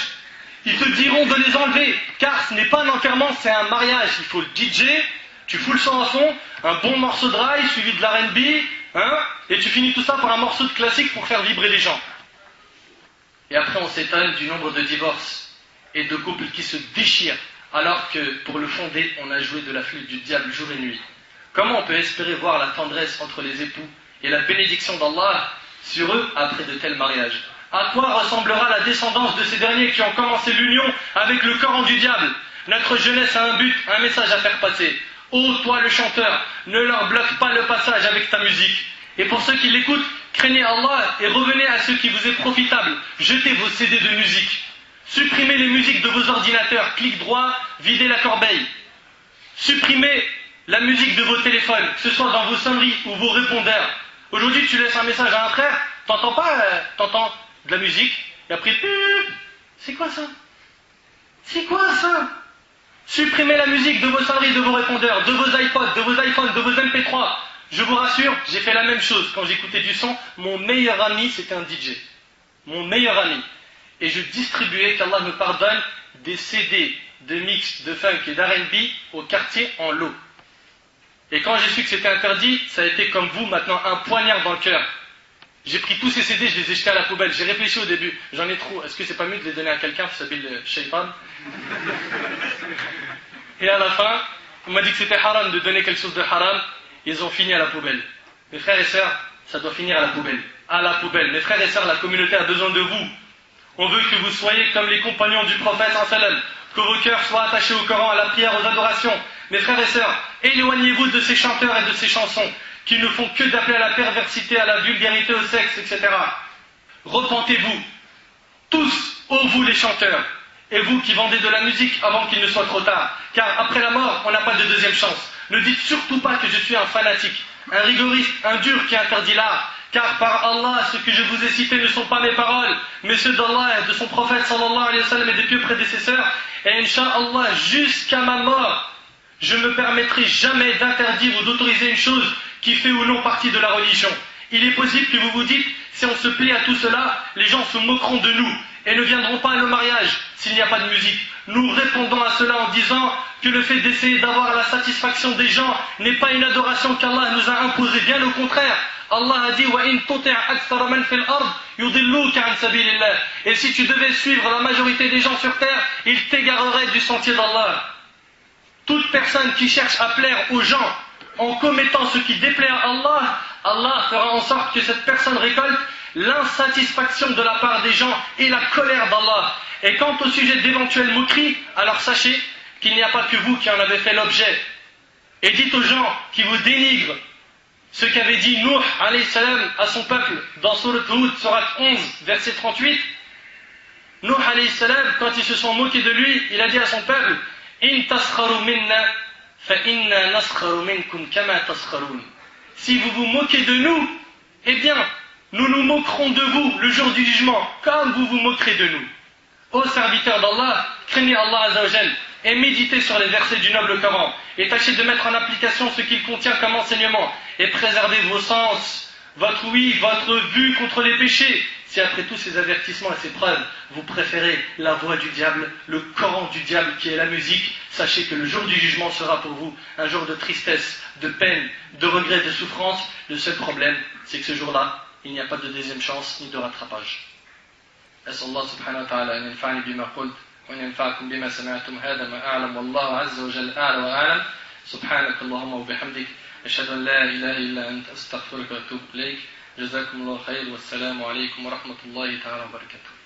Ils te diront de les enlever, car ce n'est pas un enterrement, c'est un mariage. Il faut le DJ, tu fous le son à fond, un bon morceau de rail suivi de l'R&B, et tu finis tout ça par un morceau de classique pour faire vibrer les gens. Et après on s'étonne du nombre de divorces et de couples qui se déchirent, alors que pour le fonder, on a joué de la flûte du diable jour et nuit. Comment on peut espérer voir la tendresse entre les époux et la bénédiction d'Allah sur eux après de tels mariages? À quoi ressemblera la descendance de ces derniers qui ont commencé l'union avec le Coran du diable? Notre jeunesse a un but, un message à faire passer. Ô toi le chanteur, ne leur bloque pas le passage avec ta musique. Et pour ceux qui l'écoutent, craignez Allah et revenez à ce qui vous est profitable. Jetez vos CD de musique. Supprimez les musiques de vos ordinateurs. Clic droit, videz la corbeille. Supprimez la musique de vos téléphones, que ce soit dans vos sonneries ou vos répondeurs. Aujourd'hui, tu laisses un message à un frère, t'entends pas, t'entends de la musique, et après, c'est quoi ça? C'est quoi ça? Supprimez la musique de vos sonneries, de vos répondeurs, de vos iPods, de vos iPhones, de vos MP3. Je vous rassure, j'ai fait la même chose quand j'écoutais du son. Mon meilleur ami, c'était un DJ. Mon meilleur ami. Et je distribuais, qu'Allah me pardonne, des CD de mix, de funk et d'R&B au quartier en lot. Et quand j'ai su que c'était interdit, ça a été comme vous maintenant, un poignard dans le cœur. J'ai pris tous ces CD, je les ai jetés à la poubelle. J'ai réfléchi au début, j'en ai trop. Est-ce que c'est pas mieux de les donner à quelqu'un qui s'appelle le Shaitan? Et à la fin, on m'a dit que c'était haram de donner quelque chose de haram. Ils ont fini à la poubelle. Mes frères et sœurs, ça doit finir à la poubelle. À la poubelle. Mes frères et sœurs, la communauté a besoin de vous. On veut que vous soyez comme les compagnons du prophète sallam, que vos cœurs soient attachés au Coran, à la prière, aux adorations. Mes frères et sœurs, éloignez-vous de ces chanteurs et de ces chansons qui ne font que d'appeler à la perversité, à la vulgarité, au sexe, etc. Repentez-vous, tous, ô vous les chanteurs, et vous qui vendez de la musique avant qu'il ne soit trop tard, car après la mort, on n'a pas de deuxième chance. Ne dites surtout pas que je suis un fanatique, un rigoriste, un dur qui interdit l'art, car par Allah, ce que je vous ai cité ne sont pas mes paroles, mais ceux d'Allah et de son prophète sallallahu alayhi wa sallam et des pieux prédécesseurs, et Inch'Allah, jusqu'à ma mort, je ne me permettrai jamais d'interdire ou d'autoriser une chose qui fait ou non partie de la religion. Il est possible que vous vous dites, si on se plaît à tout cela, les gens se moqueront de nous et ne viendront pas à nos mariages s'il n'y a pas de musique. Nous répondons à cela en disant que le fait d'essayer d'avoir la satisfaction des gens n'est pas une adoration qu'Allah nous a imposée, bien au contraire. Allah a dit وَإِن تُطِعْ أَكْثَرَ مَنْ فِي الْأَرْضِ يُضِلُّوكَ عَنْ سَبِيلِ اللَّهِ. Et si tu devais suivre la majorité des gens sur terre, ils t'égareraient du sentier d'Allah. Toute personne qui cherche à plaire aux gens en commettant ce qui déplaît à Allah, Allah fera en sorte que cette personne récolte l'insatisfaction de la part des gens et la colère d'Allah. Et quant au sujet d'éventuelles moqueries, alors sachez qu'il n'y a pas que vous qui en avez fait l'objet. Et dites aux gens qui vous dénigrent ce qu'avait dit Nuh alayhi salam à son peuple dans Surat Hud, Surat 11, verset 38. Nuh alayhi salam, quand ils se sont moqués de lui, il a dit à son peuple: In taskharu minna fa inna naskharu minkum kama taskharun. Si vous vous moquez de nous, eh bien, nous nous moquerons de vous le jour du jugement, comme vous vous moquerez de nous. Ô serviteurs d'Allah, craignez Allah Azzawajal et méditez sur les versets du noble Coran et tâchez de mettre en application ce qu'il contient comme enseignement et préservez vos sens, votre ouïe, votre vue contre les péchés. Si après tous ces avertissements et ces preuves, vous préférez la voix du diable, le Coran du diable qui est la musique, sachez que le jour du jugement sera pour vous un jour de tristesse, de peine, de regret, de souffrance. Le seul problème, c'est que ce jour-là, il n'y a pas de deuxième chance ni de rattrapage. أسأل الله سبحانه وتعالى أن ينفعني بما قلت وأن ينفعكم بما سمعتم. هذا ما أعلم والله عز وجل أعلى وأعلم. سبحانك اللهم وبحمدك أشهد أن لا إله إلا أنت أستغفرك وأتوب إليك. جزاكم الله خير والسلام عليكم ورحمة الله تعالى وبركاته.